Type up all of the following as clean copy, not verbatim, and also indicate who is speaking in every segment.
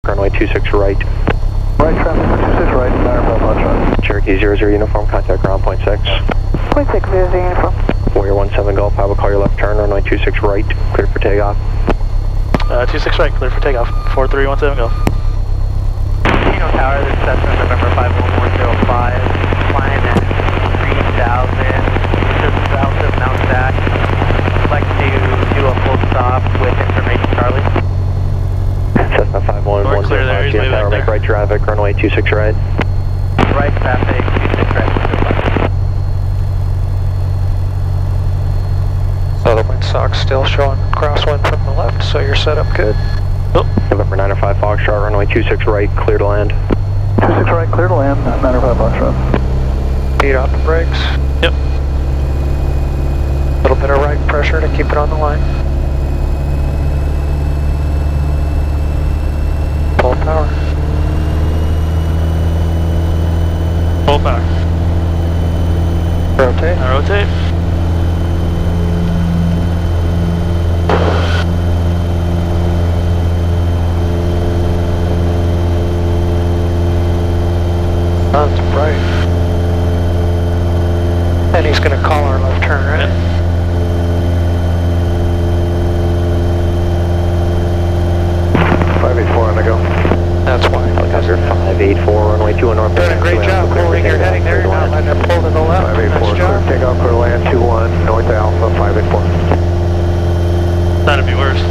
Speaker 1: runway 26 right.
Speaker 2: Right traffic, 26 right, 905 Foxtrot.
Speaker 1: Cherokee 00 uniform, contact ground point 6.
Speaker 3: Point 6, 00 uniform.
Speaker 1: Warrior 17 Golf, I will call your left turn, runway 26 right, clear for takeoff.
Speaker 4: 26 right, clear for takeoff, 4317 Golf.
Speaker 5: Kino Tower, this is Cessna November 51105, flying at 3,000, just south of Mount Sac. I'd like to do a full stop with information, Charlie.
Speaker 1: Cessna 51105, Kino Tower, make right traffic, runway 26 right.
Speaker 5: Right traffic, 26 right, 205.
Speaker 6: So the windsock's still showing crosswind from the left, so you're set up good.
Speaker 1: November 905 Foxtrot, runway 26 right, clear to land.
Speaker 2: 26 right, clear to land, 905 Foxtrot.
Speaker 6: Beat out the brakes.
Speaker 4: Yep.
Speaker 6: A little bit of right pressure to keep it on the line. Full power.
Speaker 4: Full power.
Speaker 6: Rotate.
Speaker 4: I rotate.
Speaker 6: Sun's bright. And he's going to call our left turn, right?
Speaker 4: Yep.
Speaker 2: On the go.
Speaker 6: That's why.
Speaker 1: Helicopter 584, runway 21 north.
Speaker 6: Doing a great job holding your heading there, not letting it pull to the left.
Speaker 2: 584,
Speaker 6: Nice job.
Speaker 2: clear takeoff, clear to land, 21, north Alpha, 584.
Speaker 4: That'd be worse.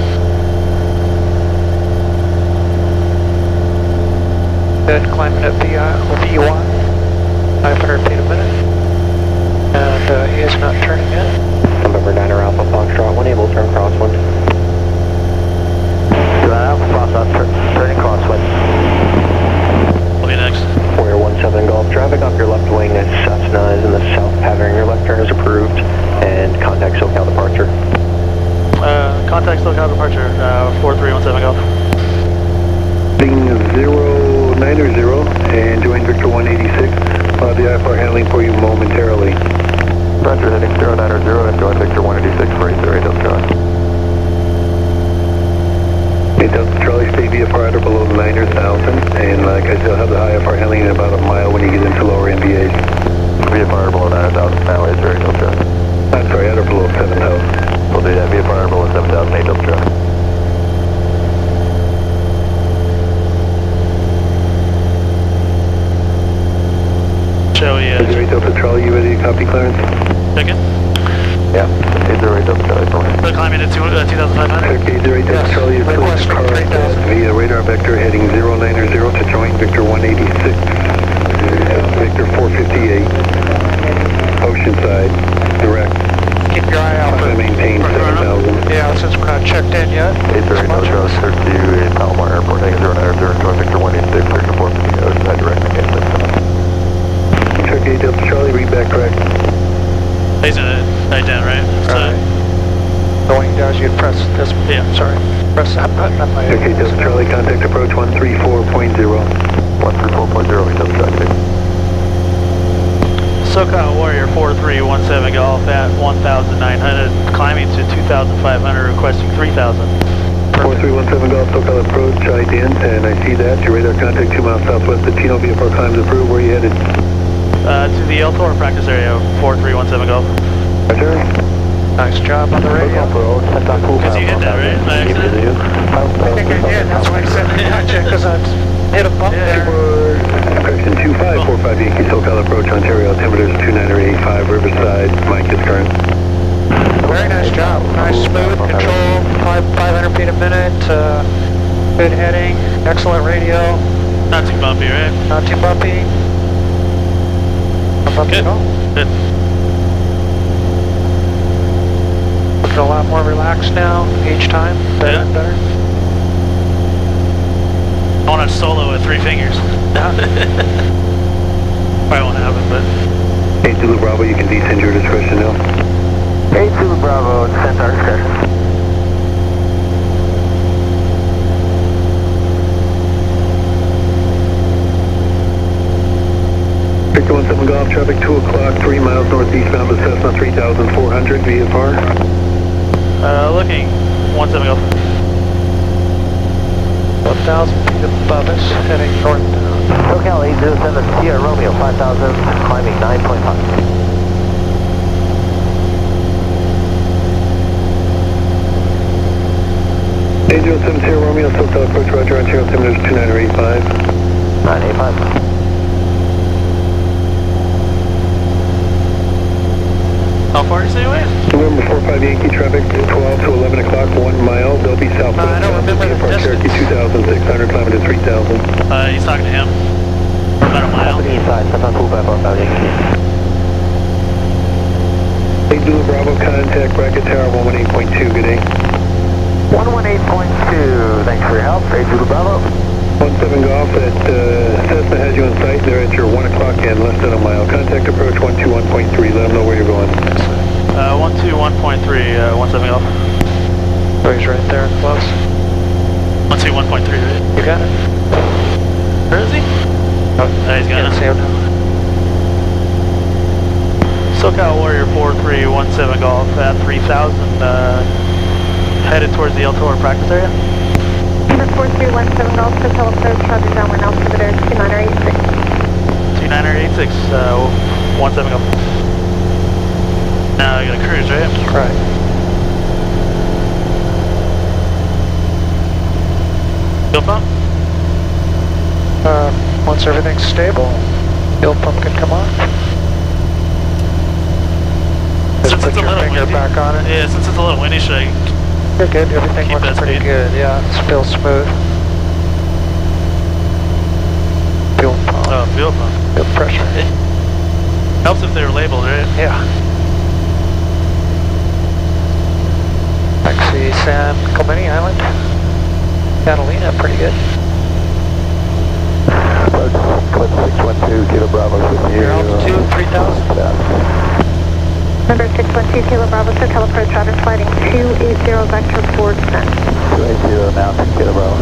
Speaker 6: Good, climbing at V1, 500 feet a minute. And he is not turning in.
Speaker 1: November 9 Alpha Foxtrot, when able, turn crosswind.
Speaker 2: Alpha Foxtrot, turning crosswind.
Speaker 4: We'll be next.
Speaker 1: Warrior 17 Golf, traffic off your left wing as Cessna is in the south pattern. Your left turn is approved, and contact SoCal departure.
Speaker 4: Contact SoCal departure, 4317 Golf.
Speaker 2: Being 090 and join Victor 186. The IFR handling for you momentarily. Roger, heading 090 and join Victor 186 for 808 Delta Charlie. 8 Delta Charlie, stay VFR at or below 9,000, and like I still have the high IFR handling in about a mile when you get into lower NVAs. VFR below 9,000 now, 808 Delta Charlie. I'm sorry, at or below 7,000. We'll do that, VFR below 7,000, 8 Delta Charlie.
Speaker 4: Shall we,
Speaker 2: 808 Delta Charlie, you ready to copy clearance?
Speaker 4: check in?
Speaker 2: Yeah, 808 Delta Charlie, for me.
Speaker 4: We're climbing to 2,500.
Speaker 2: Okay, 808 Delta Charlie, you're clear to car via radar vector heading 090 to join Victor 186. Victor 458, Oceanside, direct.
Speaker 6: Keep your eye out for
Speaker 2: Maintain 7,000.
Speaker 6: Yeah, since we're not checked in yet.
Speaker 2: 808 Delta Charlie, search to you in Palomar Airport, heading 090 to join Victor 186, Victor 458, Oceanside, direct, again, 7,000. Check 8 Delta Charlie, read back correct.
Speaker 4: He's gonna write down, right?
Speaker 6: Right. The one he does, you'd press this.
Speaker 4: Yeah.
Speaker 6: Sorry. Press that button on my.
Speaker 2: Okay, Delta Charlie, contact approach 134.0. 134.0, Delta Charlie.
Speaker 4: SoCal Warrior 4317 Golf at 1,900, climbing to 2,500, requesting 3,000.
Speaker 2: 4317 Golf, SoCal approach, ident, and I see that. Your radar contact 2 miles southwest of Tino, VFR climbs approved. Where are you headed?
Speaker 4: To the El Toro practice area, 4317 Golf.
Speaker 2: Roger.
Speaker 6: Nice job on the radio.
Speaker 4: Because you hit that, right? By accident?
Speaker 6: I think I did. That's why I said gotcha, because I hit a bump there.
Speaker 2: Correction 2545 Yankee, SoCal approach, Ontario, altimeter 29885, Riverside, Mike is current.
Speaker 6: Very nice job. Nice smooth control, 500 feet a minute, good heading, excellent radio.
Speaker 4: Not too bumpy, right?
Speaker 6: Not too bumpy. Not bumpy
Speaker 4: Good.
Speaker 6: at all.
Speaker 4: Good.
Speaker 6: Looking a lot more relaxed now each time. Better and better.
Speaker 4: I want to solo with 3 fingers. Probably won't happen, but...
Speaker 2: 8 Zulu Bravo, you can descend your discretion now.
Speaker 5: 8 Zulu Bravo, descend our discretion.
Speaker 2: Victor 17 Golf, traffic 2 o'clock, 3 miles northeastbound of Cessna 3400 VFR.
Speaker 4: Looking, 17 Golf.
Speaker 6: 1,000 feet above us, heading northbound.
Speaker 5: SoCal 807 Sierra Romeo 5000, climbing 9.5.
Speaker 2: 807 Sierra Romeo, SoCal approach, roger, on 07 is 2985.
Speaker 5: 985.
Speaker 4: How far is it away?
Speaker 2: November 45 Yankee traffic, 12 to 11 o'clock, 1 mile. They'll be southwest.
Speaker 6: I don't remember the distance.
Speaker 2: Cherokee 2,600, climbing to 3,000.
Speaker 4: He's talking to him. About a mile.
Speaker 5: Company inside, step on pool by 45 Yankee.
Speaker 2: 8 Zulu Bravo, contact bracket tower 118.2, good day.
Speaker 5: 118.2, thanks for your help. 8 Zulu Bravo.
Speaker 2: 17 Golf at Cessna has you on site. They're at your 1 o'clock and less than a mile. Contact approach 121.3. Let them know where you're going.
Speaker 4: 121.3, 17 Golf.
Speaker 6: Oh, he's right there, close.
Speaker 4: 121.3, right?
Speaker 6: You got it?
Speaker 4: Where is he?
Speaker 6: Oh,
Speaker 4: He's got
Speaker 6: can't
Speaker 4: it.
Speaker 6: see him now.
Speaker 4: SoCal Warrior 4317 Golf at 3,000, headed towards the El Toro practice area.
Speaker 3: Number 4317 Golf, SoCal approach, roger, down, we're now altimeter 2986.
Speaker 4: 2986, 17 Golf. Now you're gonna cruise, right?
Speaker 6: Right.
Speaker 4: Fuel pump?
Speaker 6: Once everything's stable, fuel pump can come on. Just
Speaker 4: Since
Speaker 6: put
Speaker 4: it's a
Speaker 6: your
Speaker 4: little
Speaker 6: finger
Speaker 4: windy.
Speaker 6: back on it.
Speaker 4: Yeah, since it's a little windy, should I?
Speaker 6: You're good, everything
Speaker 4: Keep
Speaker 6: looks
Speaker 4: that
Speaker 6: pretty
Speaker 4: speed.
Speaker 6: good, yeah, it feels smooth. Fuel pump,
Speaker 4: Oh, fuel pump.
Speaker 6: fuel pressure.
Speaker 4: Helps if they're labeled, right?
Speaker 6: Yeah. Taxi San Clemente Island. Catalina, pretty good.
Speaker 2: Clip 612, Kilo Bravo, with you.
Speaker 6: Your altitude, 3,000.
Speaker 3: Number 612 Kilo Bravo, SoCal approach, roger, sliding 280 vector forward descent.
Speaker 2: 280 now, Kilo Bravo.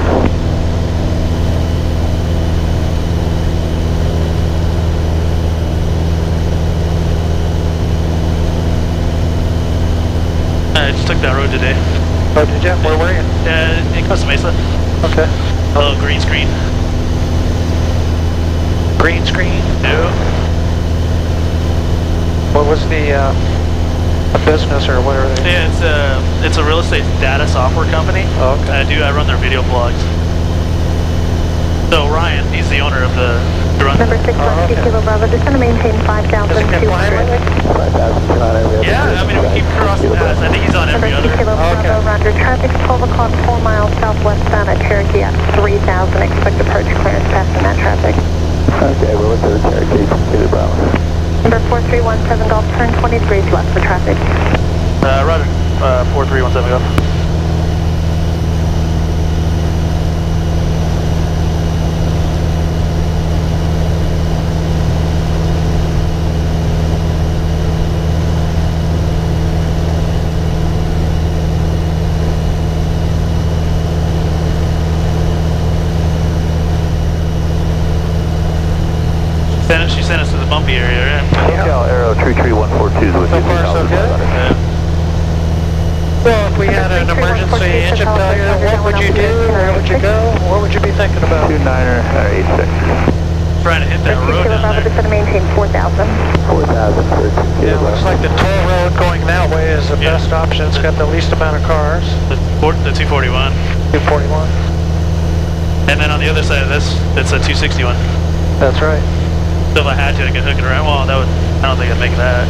Speaker 4: I just took that road today.
Speaker 6: Oh, did you? Where were you?
Speaker 4: In Costa Mesa.
Speaker 6: Okay.
Speaker 4: A little green screen.
Speaker 6: Green screen.
Speaker 4: Yeah.
Speaker 6: What was the a business or what are they?
Speaker 4: Yeah, it's a real estate data software company.
Speaker 6: Oh, okay.
Speaker 4: I run their video blogs. So Ryan, he's the owner of the
Speaker 3: Number 612 Kilo Bravo, just going to maintain 5,200.
Speaker 4: Yeah, I mean, we keep crossing paths. I think he's on
Speaker 3: Number
Speaker 4: every
Speaker 3: 2
Speaker 4: other.
Speaker 3: Kilo Bravo, roger, traffic 12 o'clock, 4 miles southwest bound at Cherokee at 3,000. Expect approach clearance passing that traffic.
Speaker 2: Okay, we're with the Cherokee, Kilo Bravo.
Speaker 3: Number 4317 Golf, turn 20 degrees left for traffic.
Speaker 4: Roger, 4317 Golf. She sent us to the bumpy area, right?
Speaker 5: SoCal Aero 33142 is with
Speaker 6: So
Speaker 5: you.
Speaker 6: far, so good.
Speaker 4: Yeah.
Speaker 6: Well, if we had an emergency engine failure, what would you do? Where would you go? What would you be thinking about?
Speaker 2: 2986.
Speaker 4: Trying to hit that
Speaker 3: Number 2
Speaker 4: road
Speaker 3: Kilo
Speaker 4: down
Speaker 3: Bravo,
Speaker 4: there.
Speaker 3: just going to maintain 4,000.
Speaker 2: 4,000 for
Speaker 6: Yeah, looks like the toll road going that way is the
Speaker 4: Yeah.
Speaker 6: best option. It's got the least amount of cars.
Speaker 4: The 241.
Speaker 6: 241.
Speaker 4: And then on the other side of this, it's a 261.
Speaker 6: That's right.
Speaker 4: So if I had to, I could hook it around. Well, I don't think I'd make that.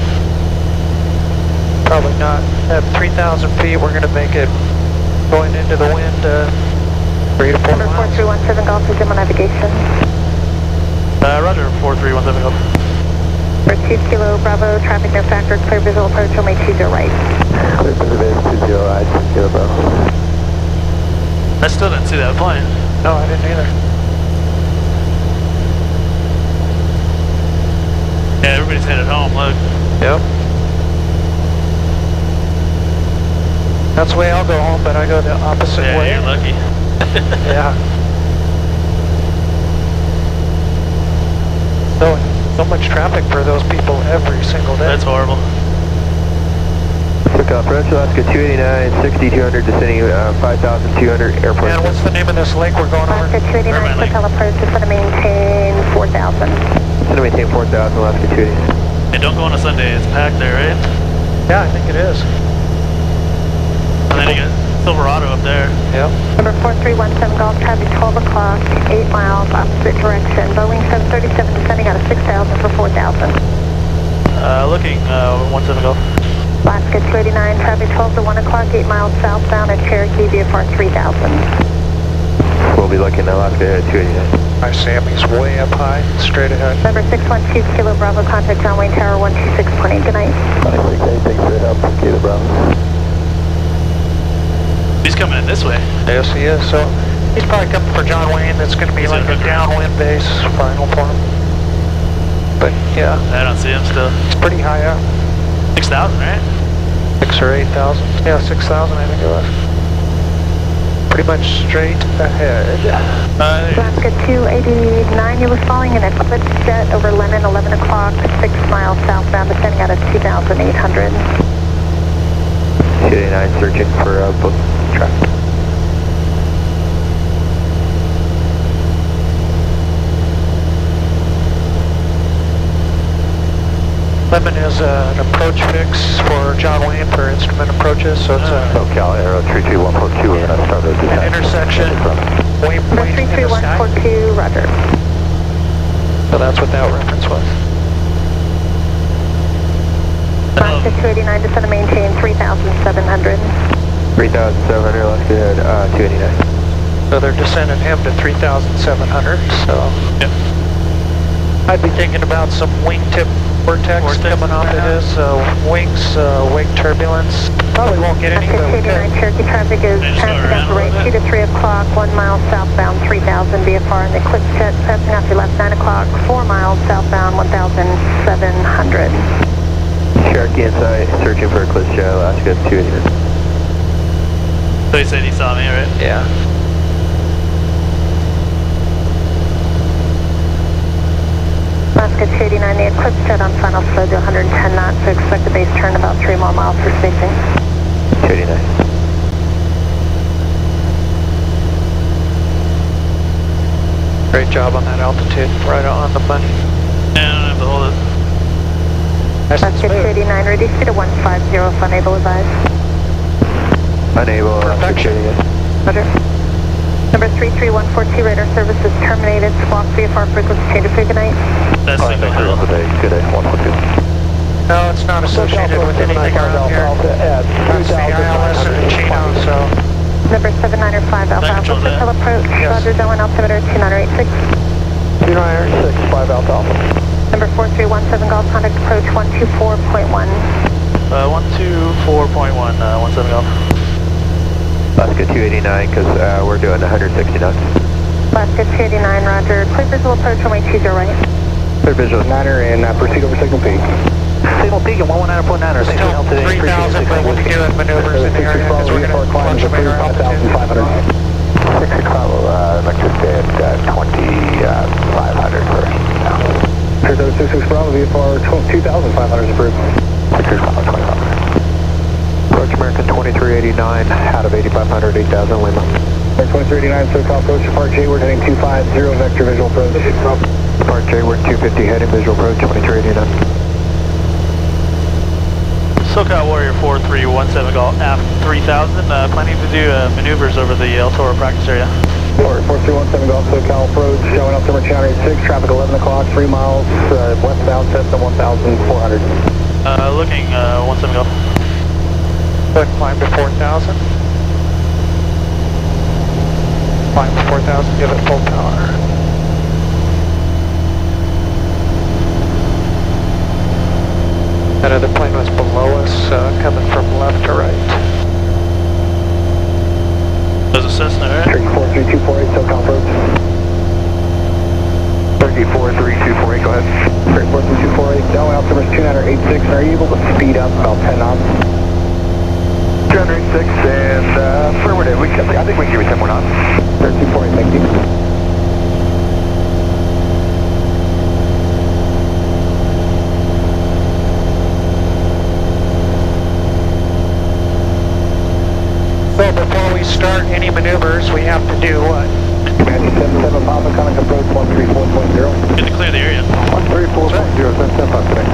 Speaker 6: Probably not. At 3,000 feet, we're going to make it going into the wind 3 to 4
Speaker 3: Number
Speaker 6: miles.
Speaker 3: 4317 Golf, resume on navigation.
Speaker 4: Roger, 4317 Golf.
Speaker 3: For 2 Kilo Bravo, traffic no factor, clear visual approach, only 20 right.
Speaker 2: Clear for the base, 20 right, Kilo Bravo.
Speaker 4: I still didn't see that plane.
Speaker 6: No, I didn't either.
Speaker 4: Yeah, everybody's headed home, look.
Speaker 6: Yep. That's the way I'll go home, but I go the opposite
Speaker 4: Yeah,
Speaker 6: way.
Speaker 4: you're lucky.
Speaker 6: Yeah. So much traffic for those people every single day.
Speaker 4: That's horrible.
Speaker 1: SoCal approach, Alaska 289, 6200, descending 5200, airport.
Speaker 6: And what's the name of this lake we're going over?
Speaker 3: Alaska 289, SoCal approach, descend to maintain 4000.
Speaker 1: Descend to maintain 4000, Alaska 289.
Speaker 4: Hey, don't go on a Sunday, it's packed there, right?
Speaker 6: Yeah, I think it is.
Speaker 4: And then you got Silverado up there.
Speaker 6: Yep.
Speaker 3: Number 4317 Golf, traffic 12 o'clock, 8 miles, opposite direction. Boeing 737 descending out of 6000 for 4000.
Speaker 4: Looking, 17 Golf.
Speaker 3: Alaska 289, traffic 12 to 1 o'clock, 8 miles southbound at Cherokee, VFR 3000.
Speaker 1: We'll be looking at Alaska 289.
Speaker 6: My Sammy's way up high, straight ahead.
Speaker 3: Number 612 Kilo Bravo, contact John Wayne Tower 126.8. Good night.
Speaker 1: Thanks for your help, Kilo Bravo.
Speaker 4: He's coming in this way.
Speaker 6: Yes, he is. So he's probably coming for John Wayne. That's going to be like a downwind base final for him. But yeah,
Speaker 4: I don't see him still.
Speaker 6: it's pretty high up.
Speaker 4: 6,000, right?
Speaker 6: 6 or 8,000. Yeah, 6,000 I think it was. Pretty much straight ahead.
Speaker 3: Alaska 289, you were following an Eclipse jet over Lennon, 11 o'clock, 6 miles southbound, descending out of 2,800.
Speaker 1: 289, searching for both traffic.
Speaker 6: Lemon is an approach fix for John Wayne for instrument approaches, so it's a
Speaker 2: SoCal Aero 33142, we're going to start those
Speaker 6: an intersection waypoint in the sky.
Speaker 3: 33142, roger.
Speaker 6: So that's what that reference was.
Speaker 3: Alaska 289, descend to maintain 3,700.
Speaker 1: 3,700, Alaska 289.
Speaker 6: So they're descending him to 3,700, so.
Speaker 4: Yep.
Speaker 6: I'd be thinking about some wingtip vortex coming off of his wings, wake turbulence. Probably won't get any, but we
Speaker 3: Alaska 289,
Speaker 6: could.
Speaker 3: Cherokee traffic is
Speaker 4: Just go
Speaker 3: passing
Speaker 4: around
Speaker 3: off the right
Speaker 4: a little
Speaker 3: 2 to 3 o'clock, 1 mile southbound, 3,000 VFR, and the Eclipse jet passing off your left 9 o'clock, 4 miles southbound, 1,700.
Speaker 1: Cherokee inside, searching for Eclipse jet, Alaska 289.
Speaker 4: So he said he saw me, right?
Speaker 6: Yeah.
Speaker 3: Alaska 289, the Eclipse jet on final slow to 110 knots, so expect the base turn about 3 more miles for spacing.
Speaker 1: 289.
Speaker 6: Great job on that altitude, right on the money.
Speaker 4: Yeah, I don't have to hold it.
Speaker 6: Nice and
Speaker 3: Alaska
Speaker 6: smooth.
Speaker 3: 289, reduce to 150 if unable, advise.
Speaker 1: Unable, Alaska
Speaker 6: Perfection.
Speaker 1: 289.
Speaker 3: Roger. Number 33142, radar service is terminated. Squawk VFR frequency change of good night.
Speaker 4: That's signal hill.
Speaker 2: Good day, 142.
Speaker 6: No, it's not associated with anything around here. That's the ILS and Chino, so.
Speaker 3: Number 7905 Alpha Alpha,
Speaker 4: control that.
Speaker 3: circle approach.
Speaker 6: Yes.
Speaker 3: Roger, Zone altimeter 2986.
Speaker 2: 2986, 5 Alpha Alpha.
Speaker 3: Number 4317 Golf, contact approach 124.1.
Speaker 4: 124.1, 17 Golf.
Speaker 1: Alaska 289, because we're doing 160 knots.
Speaker 3: Alaska 289, roger. Clear visual approach, runway 20 right.
Speaker 1: Clear visual.
Speaker 2: Niner and proceed over signal peak.
Speaker 7: Signal peak at 119.9.
Speaker 6: Still 3,000, but we'll be doing maneuvers in the area because we're going to fluctuate our altitude.
Speaker 2: 66 Bravo, electric at 2,500 first. 66 Bravo, VFR 2,500 approved. 66 Bravo, 2,500.
Speaker 1: Approach American 2389, out of 8500, 8000 Lima.
Speaker 2: 2389, SoCal approach, depart Jayward heading 250, vector visual approach.
Speaker 1: Depart Jayward 250, heading visual approach 2389.
Speaker 4: SoCal Warrior 4317 Golf, aft 3000, planning to do maneuvers over the El Toro practice area.
Speaker 2: 4317 Golf, SoCal approach, showing altimeter 286, traffic 11 o'clock, 3 miles, westbound, Cessna 1400.
Speaker 4: Looking, 17 Golf.
Speaker 6: Go ahead and climb to 4,000. Climb to 4,000, give it full power. That other plane was below us, coming from left to right.
Speaker 4: There's a Cessna, right?
Speaker 2: 43248, SoCal approach.
Speaker 1: 343248, go ahead.
Speaker 2: 43248, down altimeter 2986, are you able to speed up about 10 knots?
Speaker 1: 206 and forward. I think we can give you 10 more knots.
Speaker 2: 3248, thank you. contact approach 134.0.
Speaker 4: Good to clear the area.
Speaker 2: 134.0, send 10 bucks today.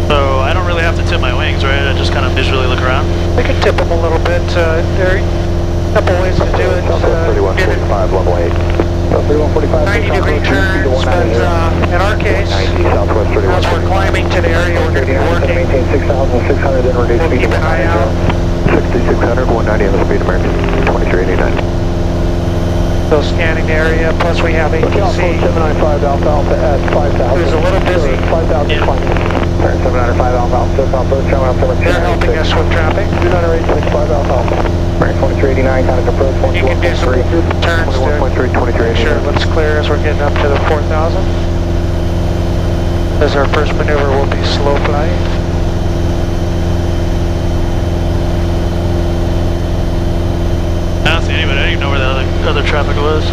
Speaker 4: So I don't really have to tip my wings, right? I just kind of visually look around.
Speaker 6: We can tip them a little bit. There are a couple ways to do it.
Speaker 2: Southwest 3145, level 8. 3145,
Speaker 6: 90-degree turns, but in our case,
Speaker 2: Southwest
Speaker 6: as we're climbing to the area we're going to be working,
Speaker 2: maintain 6,600, then reduce
Speaker 6: we'll
Speaker 2: speed
Speaker 6: keep
Speaker 2: to
Speaker 6: an eye out.
Speaker 2: 6,600, 190 on the speed American, 2389.
Speaker 6: Still scanning the area, plus we have ATC,
Speaker 2: 795 Alpha Alpha at 5,000.
Speaker 6: who's a little busy.
Speaker 2: 5,000
Speaker 4: Yeah.
Speaker 2: climbing. 795 Alpha Alpha, SoCal approach, coming up
Speaker 6: They're helping us with traffic.
Speaker 2: 2965 Alpha Alpha. 2389, contact approach,
Speaker 6: You can do some
Speaker 2: 21.3.
Speaker 6: turns there.
Speaker 2: 21.3, 2389.
Speaker 6: Sure, let's clear as we're getting up to the 4,000. As our first maneuver will be slow flight.
Speaker 4: I don't see anybody. I didn't even know where the other traffic was.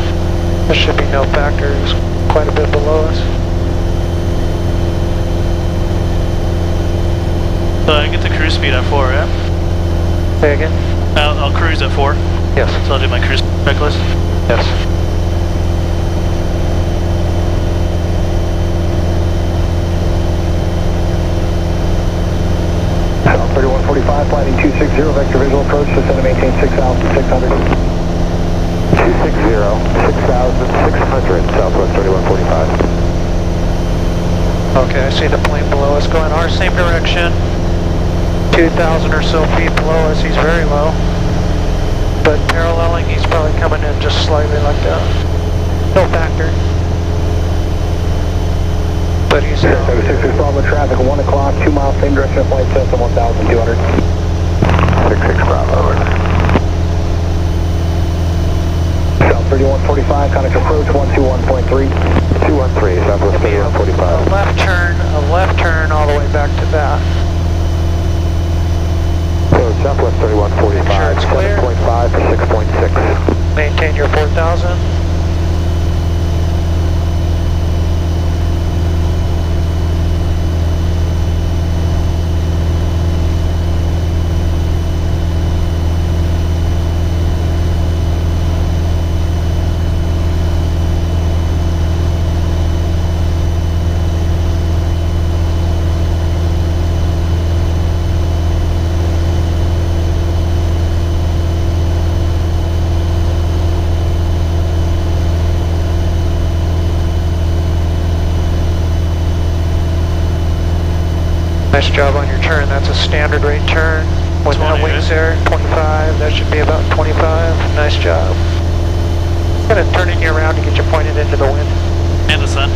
Speaker 6: There should be no factors quite a bit below us.
Speaker 4: So I get to cruise speed at 4, yeah?
Speaker 6: Say again?
Speaker 4: I'll cruise at 4.
Speaker 6: Yes.
Speaker 4: So I'll do my cruise checklist.
Speaker 6: Yes.
Speaker 2: South 3145, flighting 260, vector visual approach, descend to maintain 6,600. 260, 6,600, Southwest 3145.
Speaker 6: Okay, I see the plane below us going our same direction. 2,000 or so feet below us, he's very low. But paralleling, he's probably coming in just slightly like that. No factor. But he's low.
Speaker 2: 66 Bravo traffic, 1 o'clock, 2 miles, same direction of flight, Cessna 1,200. 66 Bravo. South 3145, contact approach 121.3. 213, Southwest 3145.
Speaker 6: A left turn all the way back to that.
Speaker 2: So Southwest 3145,
Speaker 6: Sure it's clear.
Speaker 2: 7.5 to 6.6.
Speaker 6: Maintain your 4,000. Nice job on your turn. That's a standard rate turn. With that wings there, 25. That should be about 25. Nice job. Kind of turning you around to get you pointed into the wind.
Speaker 4: And the sun.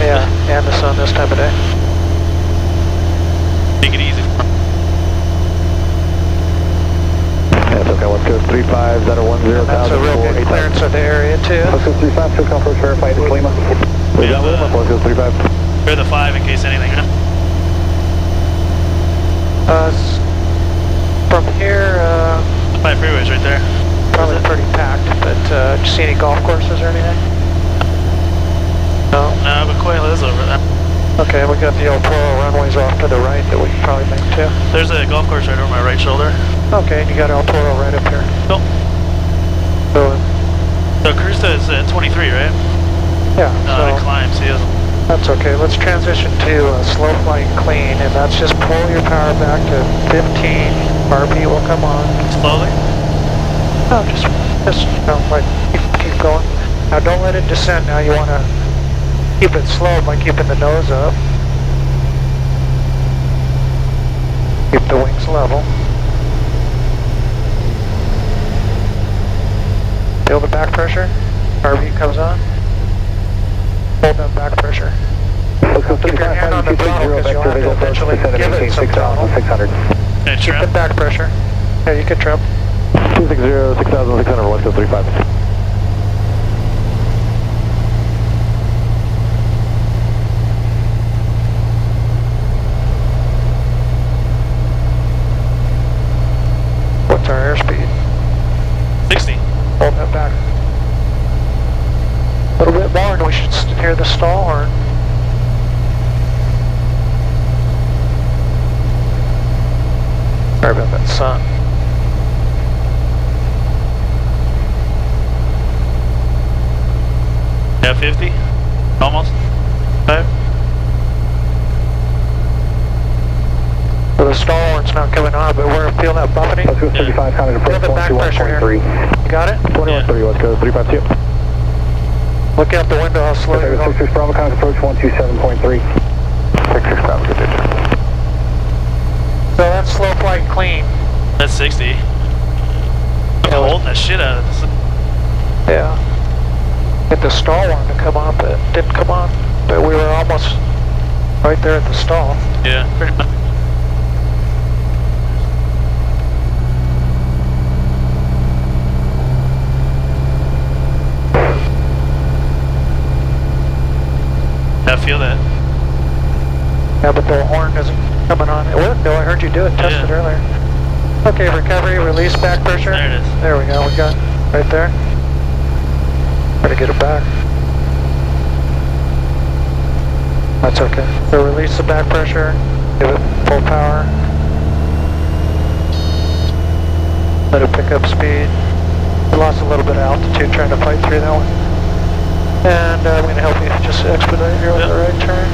Speaker 6: Yeah, and the sun this time of day.
Speaker 4: Take it easy.
Speaker 2: That's okay, let's go 35, 010,
Speaker 6: That's a real good clearance of the area too.
Speaker 2: Let's go 35, SoCal approach verified at Lima.
Speaker 4: We have
Speaker 2: Lima, let's go 35.
Speaker 4: Clear the 5 in case anything, huh?
Speaker 6: From here,
Speaker 4: The 5 freeway's right there.
Speaker 6: probably pretty packed, but did you see any golf courses or anything? No?
Speaker 4: No, but Quail is over there.
Speaker 6: Okay, we got the El Toro runways off to the right that we can probably make too.
Speaker 4: There's a golf course right over my right shoulder.
Speaker 6: Okay, and you got El Toro right up here.
Speaker 4: Cool.
Speaker 6: So,
Speaker 4: So cruise to is 23, right?
Speaker 6: yeah,
Speaker 4: No, it
Speaker 6: so
Speaker 4: climbs. He doesn't.
Speaker 6: that's okay. Let's transition to slow flight clean, and that's just pull your power back to 15. RP will come on.
Speaker 4: Slowly?
Speaker 6: No, just you know, like, keep going. Now don't let it descend. Now you want to keep it slow by keeping the nose up. Keep the wings level. Feel the back pressure. RV comes on. Hold that back pressure. Keep your hand on the throttle because you'll have to eventually give it some throttle.
Speaker 2: 6,600.
Speaker 4: Okay,
Speaker 6: Keep the
Speaker 4: trim.
Speaker 6: back pressure. Yeah, you can trim.
Speaker 2: 260, 6,600, let's go 35.
Speaker 6: What's our airspeed?
Speaker 4: 60.
Speaker 6: Hold that back. A little bit more and we should hear the stall horn. Sorry about that sun.
Speaker 4: Yeah, 50. Almost. 5.
Speaker 6: So the stall horn's not coming on, but we're feel that buffeting.
Speaker 2: Let's go 35, counting
Speaker 6: Feel
Speaker 2: approach
Speaker 6: the back pressure here.
Speaker 2: 21.3.
Speaker 6: You got it?
Speaker 2: 21.3, let's go 352.
Speaker 6: Look out the window, how slow you're going.
Speaker 2: 66 Bravo, counting approach 127.3. 66 Bravo, good digit.
Speaker 6: So that's slow flight clean.
Speaker 4: That's 60. I'm holding the shit out of this.
Speaker 6: Yeah. Get the stall one to come on, but it didn't come on. But we were almost right there at the stall.
Speaker 4: Yeah, pretty much. I feel that.
Speaker 6: Yeah, but the horn isn't coming on. It worked though, I heard you do it, tested earlier. Okay, recovery, release back pressure.
Speaker 4: There it is.
Speaker 6: There we go, we got it right there. Try to get it back. That's okay. So release the back pressure, give it full power. Let it pick up speed. We lost a little bit of altitude trying to fight through that one. And I'm going to help you just expedite here with the right turn.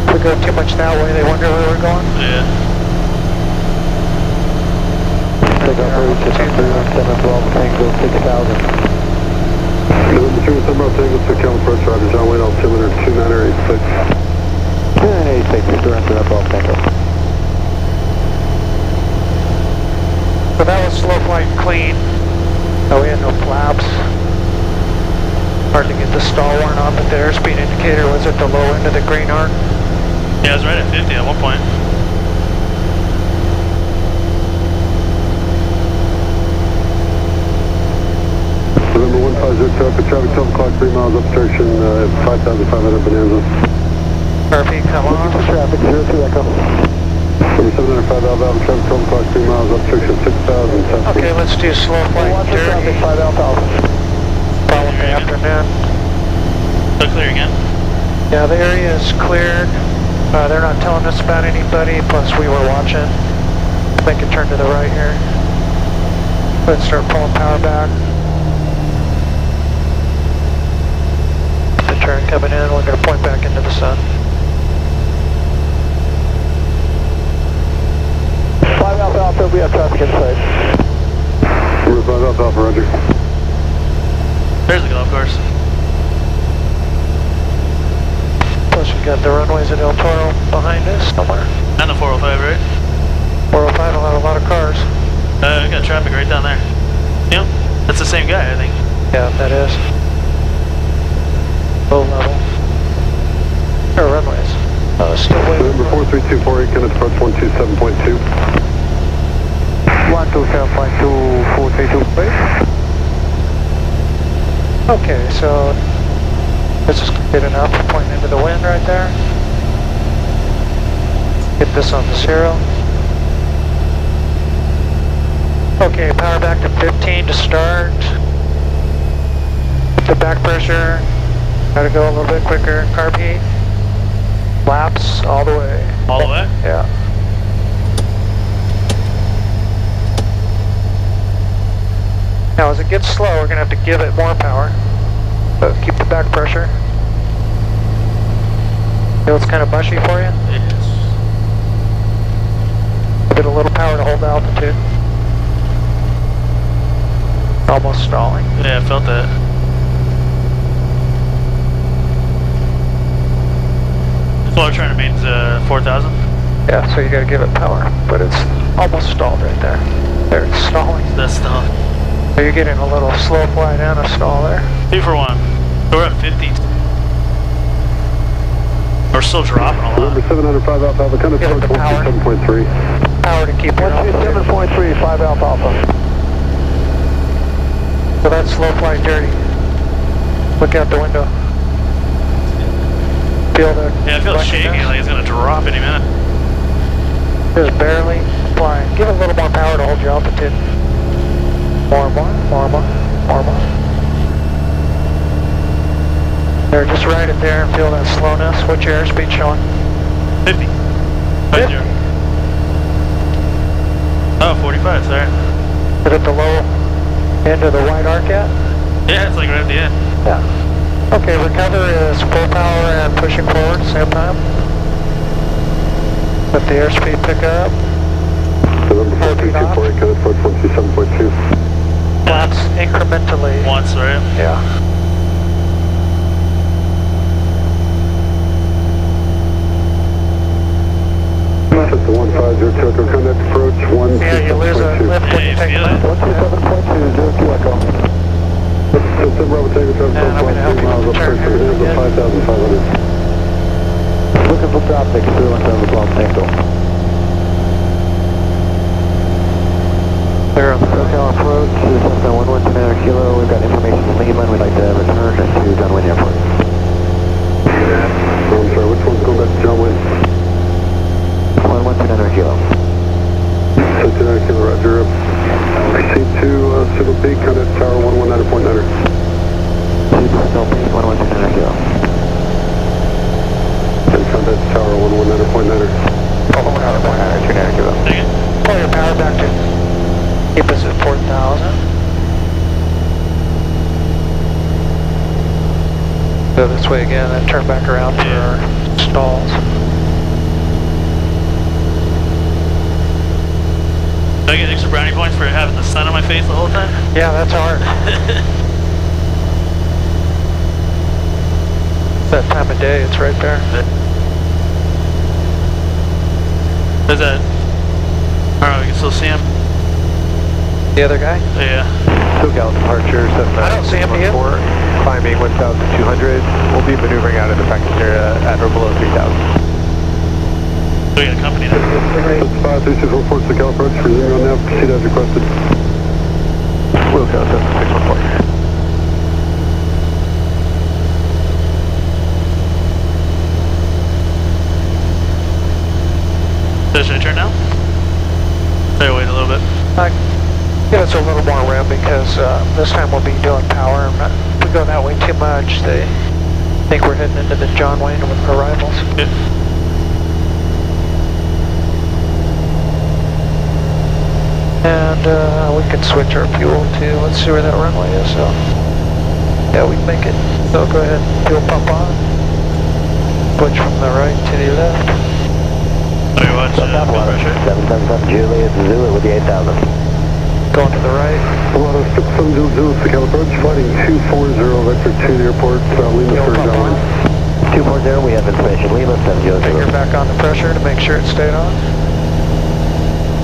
Speaker 6: If we go too much that way, they wonder where we're going.
Speaker 4: Yeah.
Speaker 2: Take off route 712, Tango 6000. November 2 December, Tango 6 Calvin approach, Roger, John Wayne, altimeter 2986. 2986, direct to that ball, Tango.
Speaker 6: So that was slow flight clean. Oh, we had no flaps. Hard to get the stall horn on, but the airspeed indicator was at the low end of the green arc.
Speaker 4: Yeah, I was right at 50 at one point.
Speaker 2: November 150 traffic, 12 o'clock, 3 miles obstruction, 5,500 Bonanza.
Speaker 6: RP, come on.
Speaker 2: Traffic, 02 Echo. Number 705 Alpha, traffic, 12 o'clock, 3 miles obstruction, 6,000.
Speaker 6: Okay, let's do slow flight dirty.
Speaker 2: 5 Alpha.
Speaker 6: Following the afternoon.
Speaker 4: So clear again.
Speaker 6: Yeah, the area is cleared. They're not telling us about anybody, plus we were watching. Make a turn to the right here. Let's start pulling power back. The turn coming in, we're going to point back into the sun.
Speaker 2: 5 Alpha Alpha, we have traffic inside. Number 5 Alpha Alpha, roger.
Speaker 4: There's the golf course.
Speaker 6: Plus we got the runways at El Toro behind us somewhere.
Speaker 4: And the 405, right?
Speaker 6: 405 will have a lot of cars.
Speaker 4: We got traffic right down there. Yep. That's the same guy, I think.
Speaker 6: Yeah, that is. Low level. Or runways. Still way.
Speaker 2: Number 43248, Kenneth approach 127.2. 127.2, 432, please.
Speaker 6: Okay, so this is good enough. Pointing into the wind right there. Get this on the 0. Okay, power back to 15 to start. The back pressure. Gotta go a little bit quicker. Carb heat. Flaps all the way.
Speaker 4: All the way?
Speaker 6: Yeah. Now as it gets slow, we're gonna have to give it more power. But keep the back pressure. Feel it's kind of mushy for you?
Speaker 4: Yes.
Speaker 6: Give it a little power to hold the altitude. Almost stalling.
Speaker 4: Yeah, I felt that. So we're trying to maintain 4,000?
Speaker 6: Yeah, so you gotta give it power, but it's almost stalled right there. There, it's stalling.
Speaker 4: That's the
Speaker 6: So you're getting a little slow flight and a stall there.
Speaker 4: 2 for 1. So we're at 50. We're still dropping a lot.
Speaker 2: Number 705 Alpha Alpha, Kenneth
Speaker 6: Give it
Speaker 2: approach
Speaker 6: the power.
Speaker 2: 127.3.
Speaker 6: Power to keep your altitude.
Speaker 2: 127.3, 5 Alpha Alpha.
Speaker 6: So that's slow flight dirty. Look out the window. Feel the
Speaker 4: Yeah, I feel shaky, like it's gonna drop any minute.
Speaker 6: just barely flying. Give it a little more power to hold your altitude. More and more, more and more, more and more. There, just ride it there and feel that slowness. What's your airspeed showing?
Speaker 4: 50. 50. Oh, 45, sorry.
Speaker 6: Is it at the low end of the wide arc yet?
Speaker 4: Yeah, it's like right at the end.
Speaker 6: Yeah. Okay, recover is full power and pushing forward, same time. Let the airspeed pick up.
Speaker 2: November 1424, Counted approach 127.2.
Speaker 6: Flaps incrementally.
Speaker 4: Once, right?
Speaker 2: Yeah. Set to 150, Echo Connect approach 127.2.
Speaker 6: Yeah, you lose a lift when you take a lift.
Speaker 2: 127.2, 02 Echo. Set Bravo Tango Traffic
Speaker 6: And I'm going to help you with the turn here.
Speaker 2: Hands up 5,500. Looking for traffic, 317 Bravo Tango.
Speaker 6: Clear on the
Speaker 2: SoCal approach, Cessna 112 Kilo, we've got information from Lima and we'd like to return to John Wayne Airport. I'm sorry, which one's going back to John Wayne? 112 Kilo. 129 Kilo, roger. C2, Signal Peak, Contact Tower 119.9er. C2, Signal Peak, 112 Kilo. And Contact Tower 119.9er. 119.9er, Kilo.
Speaker 6: pull your power back to keep us at 4,000. Go this way again and turn back around for our stalls.
Speaker 4: Do I get extra brownie points for having the sun on my face the whole time?
Speaker 6: Yeah, that's hard. That time of day, it's right there.
Speaker 4: Is that? I don't know, we can still see him.
Speaker 6: The other guy?
Speaker 4: Yeah.
Speaker 2: SoCal departure,
Speaker 6: I don't see him, do you?
Speaker 2: Climbing 1,200. We'll be maneuvering out of the practice area at or below 3,000.
Speaker 4: We got company now.
Speaker 2: That's 53614 SoCal approach. Resuming on now. Proceed as requested. Wilco, 7614.
Speaker 4: Should I turn now? Sorry, wait a little bit.
Speaker 6: Give us a little more room because this time we'll be doing power. If we go that way too much, they think we're heading into the John Wayne with arrivals.
Speaker 4: Yeah.
Speaker 6: And we can switch our fuel to, let's see where that runway is. So yeah, we can make it. So go ahead, fuel pump on. Switch from the right to the left.
Speaker 4: Oh, you watch fuel pressure?
Speaker 2: 777 Juliet Zulu with the 8,000.
Speaker 6: Going to the right.
Speaker 2: Lotto 6700 SoCal approach, flighting 240, vector to the airport, Lima
Speaker 6: Fuel
Speaker 2: for
Speaker 6: pump
Speaker 2: John
Speaker 6: on.
Speaker 2: Wayne. 240, we have information, Lima 70.
Speaker 6: Finger back on the pressure to make sure it stayed on.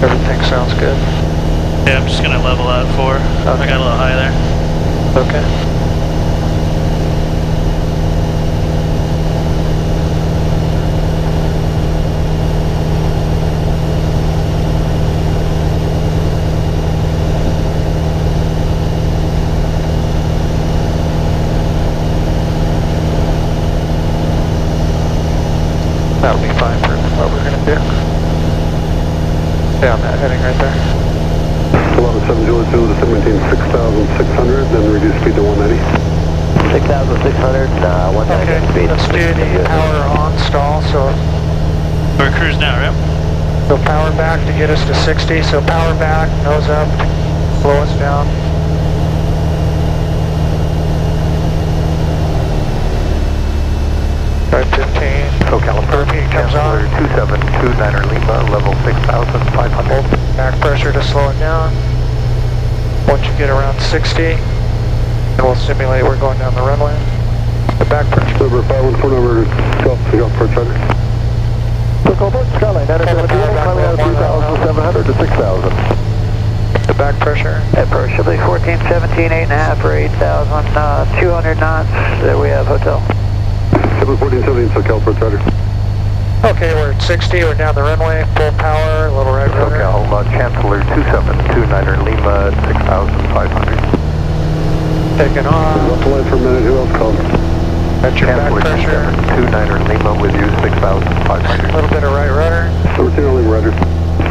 Speaker 6: Everything sounds good.
Speaker 4: Yeah, I'm just gonna level out 4. I got a little high there.
Speaker 6: Okay. That'll be fine for what we're gonna do. Down that heading right there.
Speaker 2: 11 Juliet Zulu to maintain 6,600, then reduce speed to 190. 6,600, 190
Speaker 6: Okay,
Speaker 2: speed.
Speaker 6: let's do the power on stall. So
Speaker 4: We're cruising now, right?
Speaker 6: power back to get us to 60. So power back, nose up, slow us down. Drive 15.
Speaker 2: SoCal approach,
Speaker 6: Comes on.
Speaker 2: 2729er Lima, level 6,500.
Speaker 6: Back pressure to slow it down. Once you get around 60, and we'll simulate we're going down the runway. The back pressure.
Speaker 2: Number 514 over SoCal approach, roger. SoCal approach, Skyline, 970, climbing out of 3,700 to 6,000.
Speaker 6: The back pressure.
Speaker 7: Approach should be 1417, 8.5 for 8,000, 200 knots. There we have hotel.
Speaker 2: 71417 SoCal approach, roger.
Speaker 6: Okay, we're at 60, we're down the runway, full power, a little right rudder.
Speaker 2: SoCal, Chancellor 2729er Lima, 6,500.
Speaker 6: Taking off.
Speaker 2: Up the line for a minute, who else called?
Speaker 6: That's your back pressure.
Speaker 2: 29er Lima with you, 6,500.
Speaker 6: A little bit of right rudder.
Speaker 2: 13 Lima, roger.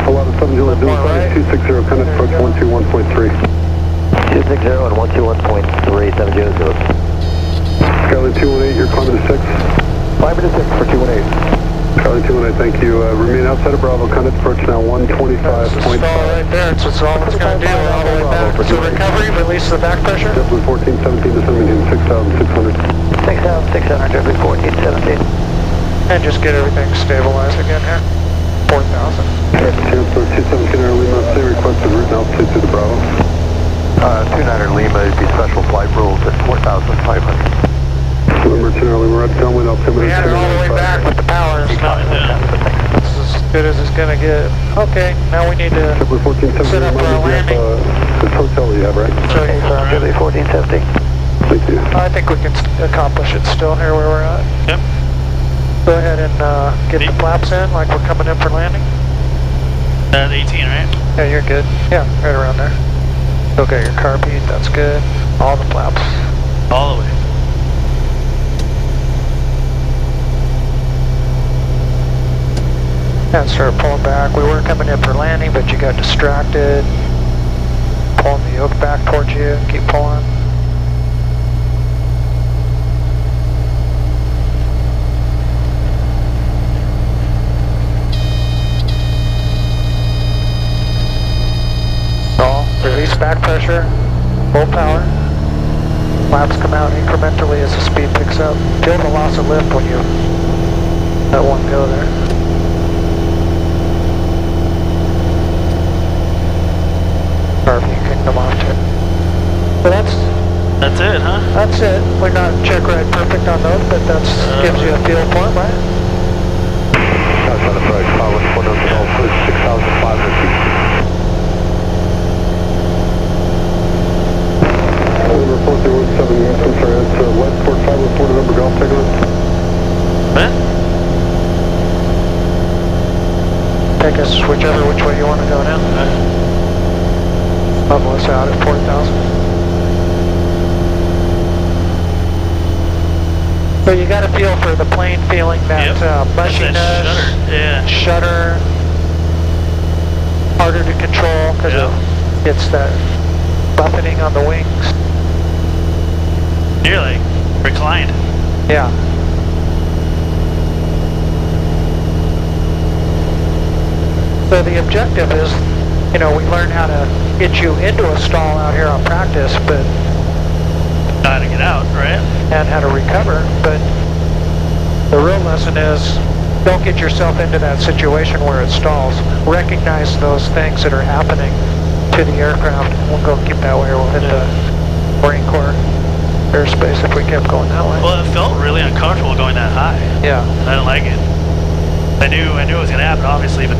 Speaker 2: A lot of 7 Juliet Zulu, 260, Connect approach 121.3.
Speaker 1: 260 and 121.3, 7 Juliet Zulu.
Speaker 2: Skyline 218, you're climbing to 6.
Speaker 1: Climbing to 6 for 218.
Speaker 2: Skyline 218, thank you. Remain outside of Bravo, Connect approach now 125.5.
Speaker 6: That's the stall right there, so it's all it's going to do all the way back. So recovery, release the back pressure.
Speaker 2: Zeppelin 1417 to 17, 6,600.
Speaker 7: 2,600, it'll be 1417.
Speaker 6: And just get everything stabilized again here. 4,000.
Speaker 2: Chancellor 217 Lima, say requested route and altitude to the Bravo.
Speaker 8: 29 Lima is the special flight rules at 4,500.
Speaker 2: Number 2 Lima, right downwind altimeter.
Speaker 6: We had it all the way back with the power. It's not, it's as good as it's gonna get. Okay, now we need to
Speaker 2: Number 1417,
Speaker 6: set up for our landing.
Speaker 2: this hotel you have, right?
Speaker 6: So you,
Speaker 7: It'll be 1417.
Speaker 2: Thank you.
Speaker 6: I think we can accomplish it still here where we're at.
Speaker 4: Yep.
Speaker 6: Go ahead and get the flaps in like we're coming in for landing.
Speaker 4: 18, right?
Speaker 6: Yeah, you're good. Yeah, right around there. Okay, your car beat, that's good. All the flaps.
Speaker 4: All the way.
Speaker 6: And start pulling back. We were coming in for landing, but you got distracted. Pulling the yoke back towards you. Keep pulling. Release back pressure, full power. Flaps come out incrementally as the speed picks up. Feel the loss of lift when you let one go there. RV Kingdom on too. So that's
Speaker 4: it, huh?
Speaker 6: That's it. We're not check ride perfect on those, but that's gives you a feel for it, right?
Speaker 8: That's on the price. Power 6,500 feet.
Speaker 2: Report 017, I'm sorry, that's Westport 504 number Golf Takeoff.
Speaker 4: What?
Speaker 6: Take us which way you want to go now. Level us out at 4,000. So you got a feel for the plane feeling that mushiness, shudder, harder to control because it's that buffeting on the wings.
Speaker 4: You're like reclined.
Speaker 6: Yeah. So the objective is, we learn how to get you into a stall out here on practice, but
Speaker 4: How to get out, right?
Speaker 6: and how to recover. But the real lesson is, don't get yourself into that situation where it stalls. Recognize those things that are happening to the aircraft. We'll go keep that way, or we'll hit the Marine Corps airspace if we kept going that way.
Speaker 4: Well, it felt really uncomfortable going that high.
Speaker 6: Yeah.
Speaker 4: I didn't like it. I knew it was gonna happen, obviously, but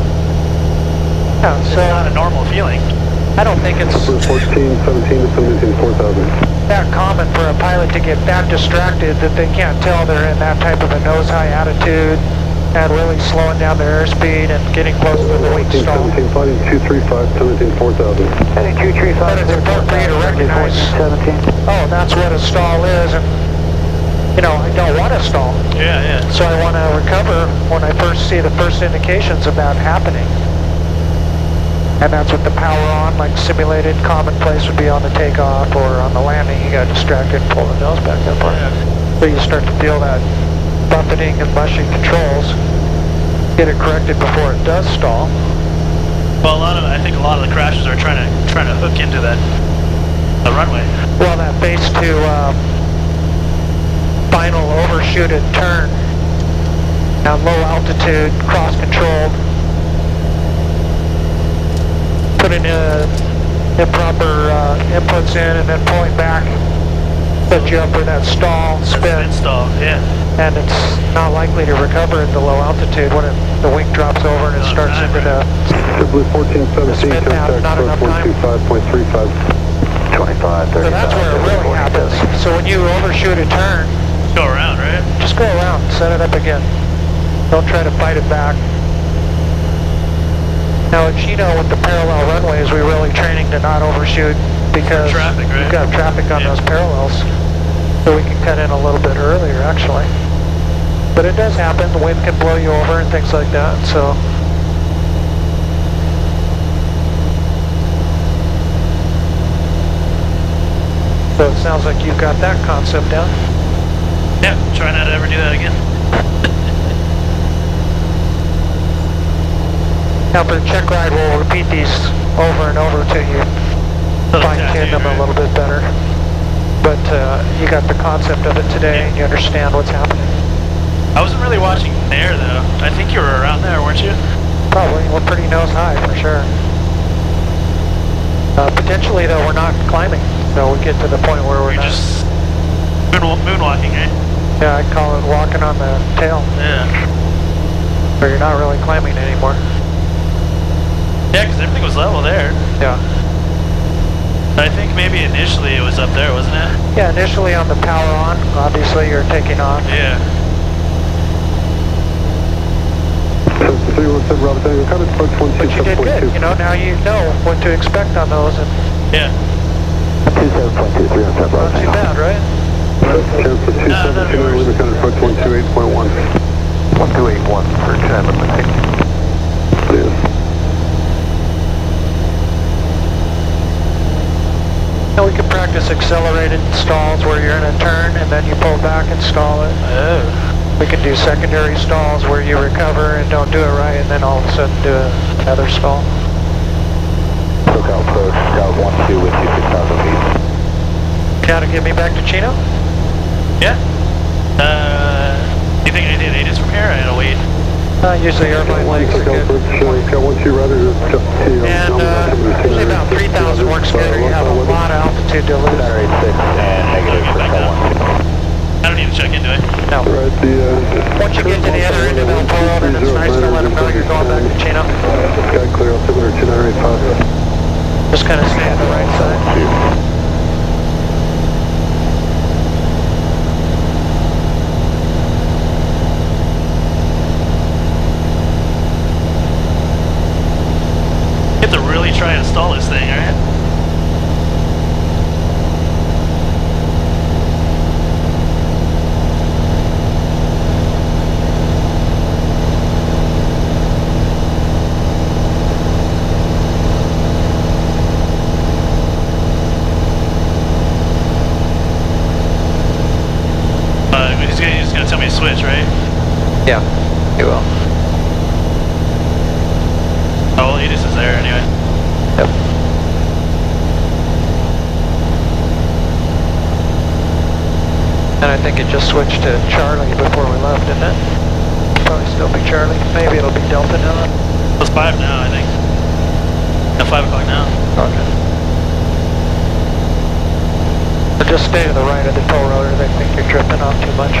Speaker 6: Yeah,
Speaker 4: it's
Speaker 6: so
Speaker 4: not a normal feeling.
Speaker 6: I don't think it's
Speaker 2: 14, 17 to 17, 4,000.
Speaker 6: that common for a pilot to get that distracted that they can't tell they're in that type of a nose-high attitude and really slowing down their airspeed and getting close to the wing
Speaker 2: 14,
Speaker 6: stall.
Speaker 2: 17, flighting 235, 17, 4,000.
Speaker 7: Heading 235.
Speaker 6: But it's important for you to recognize,
Speaker 7: 1417.
Speaker 6: that's what a stall is, and I don't want to stall.
Speaker 4: Yeah.
Speaker 6: So I want to recover when I first see the first indications of that happening. And that's with the power on, like simulated commonplace would be on the takeoff, or on the landing you got distracted and pull the nose back up. So you start to feel that buffeting and mushing controls, get it corrected before it does stall.
Speaker 4: Well, I think a lot of the crashes are trying to hook into the runway.
Speaker 6: Well, that base to final overshoot and turn at low altitude, cross-controlled, putting improper inputs in and then pulling back, set you up for that stall, spin.
Speaker 4: Stall, yeah.
Speaker 6: And it's not likely to recover at the low altitude when the wing drops over and it starts into the...
Speaker 2: Simply 14, 17, contact
Speaker 6: not enough time.
Speaker 2: 125.35.
Speaker 7: 25, 35.
Speaker 6: So that's where it really happens. So when you overshoot a turn,
Speaker 4: Go around, right?
Speaker 6: just go around, set it up again. Don't try to fight it back. Now at Chino with the parallel runways, we're really training to not overshoot because
Speaker 4: traffic, right?
Speaker 6: we've got traffic on those parallels. So we can cut in a little bit earlier, actually. But it does happen, the wind can blow you over and things like that, so. So it sounds like you've got that concept down.
Speaker 4: Yeah, try not to ever do that again.
Speaker 6: Now for check ride, we'll repeat these over and over till you fine tune them a little bit better. but you got the concept of it today and you understand what's happening.
Speaker 4: I wasn't really watching there though. I think you were around there, weren't you?
Speaker 6: Probably. We're pretty nose high for sure. Potentially though, we're not climbing, so we get to the point where we're
Speaker 4: You're
Speaker 6: not.
Speaker 4: just moonwalking, right?
Speaker 6: Yeah, I'd call it walking on the tail.
Speaker 4: Yeah.
Speaker 6: But you're not really climbing anymore.
Speaker 4: Yeah, because everything was level there.
Speaker 6: Yeah.
Speaker 4: I think maybe initially it was up there, wasn't it?
Speaker 6: Yeah, initially on the power on, obviously you're taking off.
Speaker 4: Yeah.
Speaker 2: 317 Robert Daniel, kind of approach
Speaker 6: But you did good, you know, now you know what to expect on those, and
Speaker 4: Yeah.
Speaker 8: 27.2, 317
Speaker 6: not too bad, right?
Speaker 2: Chance for 217, we're kind of approach 128.1.
Speaker 8: 1281 for Channel Mistake.
Speaker 2: Yes.
Speaker 6: And we can practice accelerated stalls where you're in a turn and then you pull back and stall it.
Speaker 4: Oh.
Speaker 6: We can do secondary stalls where you recover and don't do it right and then all of a sudden do another stall.
Speaker 8: SoCal approach, Scout 12 with 26,000 feet.
Speaker 6: Now to get me back to Chino?
Speaker 4: Yeah. Do you think I did ATIS from here? I had to wait.
Speaker 6: Usually airline legs are good.
Speaker 2: Scout 12 rather just
Speaker 6: And usually about 3,000 works good, or you have a lot of altitude to lose.
Speaker 8: 986 and negative for Scout 12.
Speaker 4: I don't need to check into it.
Speaker 6: No.
Speaker 2: Right,
Speaker 6: Once you get to the other end of El Toro, then it's nice to let them know you're going back to Chino.
Speaker 2: Sky clear, altimeter 2985.
Speaker 6: Just kind of stay on the right side.
Speaker 4: You have to really try and install this thing, right? He's gonna tell me to switch, right?
Speaker 6: Yeah, you will.
Speaker 4: Oh, well, ATIS is there anyway.
Speaker 6: Yep. And I think it just switched to Charlie before we left, didn't it? Probably still be Charlie. Maybe it'll be Delta now.
Speaker 4: It's 5 now, I think. Yeah, 5 o'clock now.
Speaker 6: Okay. But just stay to the right of the toll rotor. They think you're tripping off too much.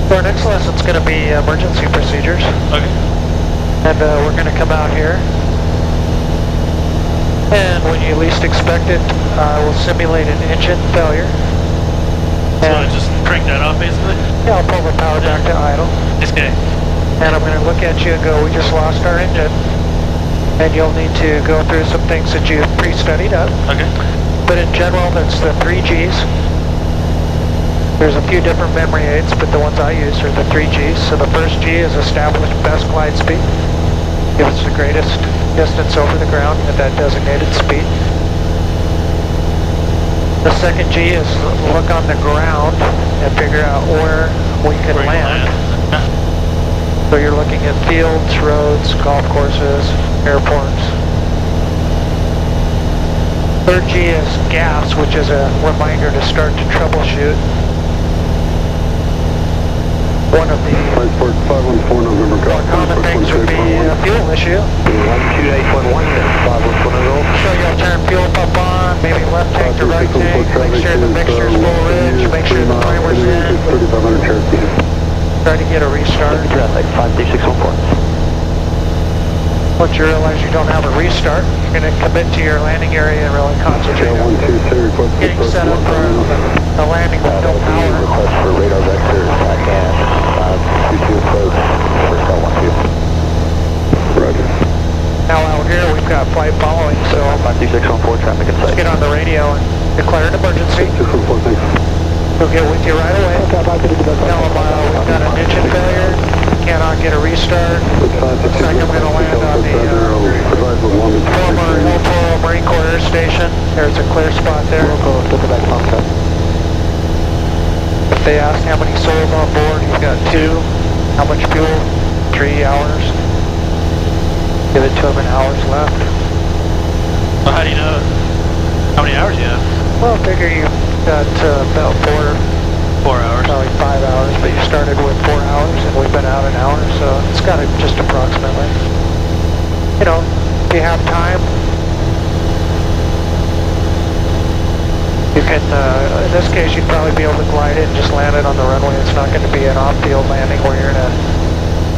Speaker 6: So our next lesson's going to be emergency procedures.
Speaker 4: Okay.
Speaker 6: And we're going to come out here. And when you least expect it, we'll simulate an engine failure.
Speaker 4: So I just crank that off basically?
Speaker 6: Yeah, I'll pull the power back to idle.
Speaker 4: Okay.
Speaker 6: And I'm going to look at you and go, we just lost our engine. And you'll need to go through some things that you've pre-studied up.
Speaker 4: Okay.
Speaker 6: But in general, that's the 3 Gs. There's a few different memory aids, but the ones I use are the 3 Gs. So the first G is establish best glide speed. Give us the greatest distance over the ground at that designated speed. The second G is look on the ground and figure out where we can land. So you're looking at fields, roads, golf courses, airports. Third G is gas, which is a reminder to start to troubleshoot. One of the
Speaker 2: 514 November
Speaker 6: more common things would be a fuel issue.
Speaker 8: 128.1 and 514
Speaker 6: So you'll turn fuel pump on, maybe left tank to right tank, make sure the mixture's full rich, make sure the primer's in,
Speaker 2: 3500 Cherokee.
Speaker 6: try to get a restart.
Speaker 8: Traffic 53614.
Speaker 6: Once you realize you don't have a restart, you're going to commit to your landing area and really concentrate on getting set up for a landing with no power.
Speaker 8: Request for radar vector, TACAN, 22 approach, for Scout 12.
Speaker 2: Roger.
Speaker 6: Now out here we've got flight following, so
Speaker 8: 53614, traffic in
Speaker 6: let's
Speaker 8: sight.
Speaker 6: get on the radio and declare an emergency.
Speaker 2: 614, thanks.
Speaker 6: We'll get with you right away. Tell them we've got an engine failure, cannot get a restart. Looks like I'm going to land on the former El Toro Marine Corps Air Station. There's a clear spot there. If they ask how many souls on board, you've got 2. How much fuel? 3 hours. Give it to him in hours left.
Speaker 4: Well, how do you know? How many hours do you have?
Speaker 6: Well, figure you got about
Speaker 4: 4 hours.
Speaker 6: probably 5 hours, but you started with 4 hours and we've been out an hour, so it's got to just approximately. You know, if you have time, you can, in this case, you'd probably be able to glide it and just land it on the runway. It's not going to be an off-field landing where you're in a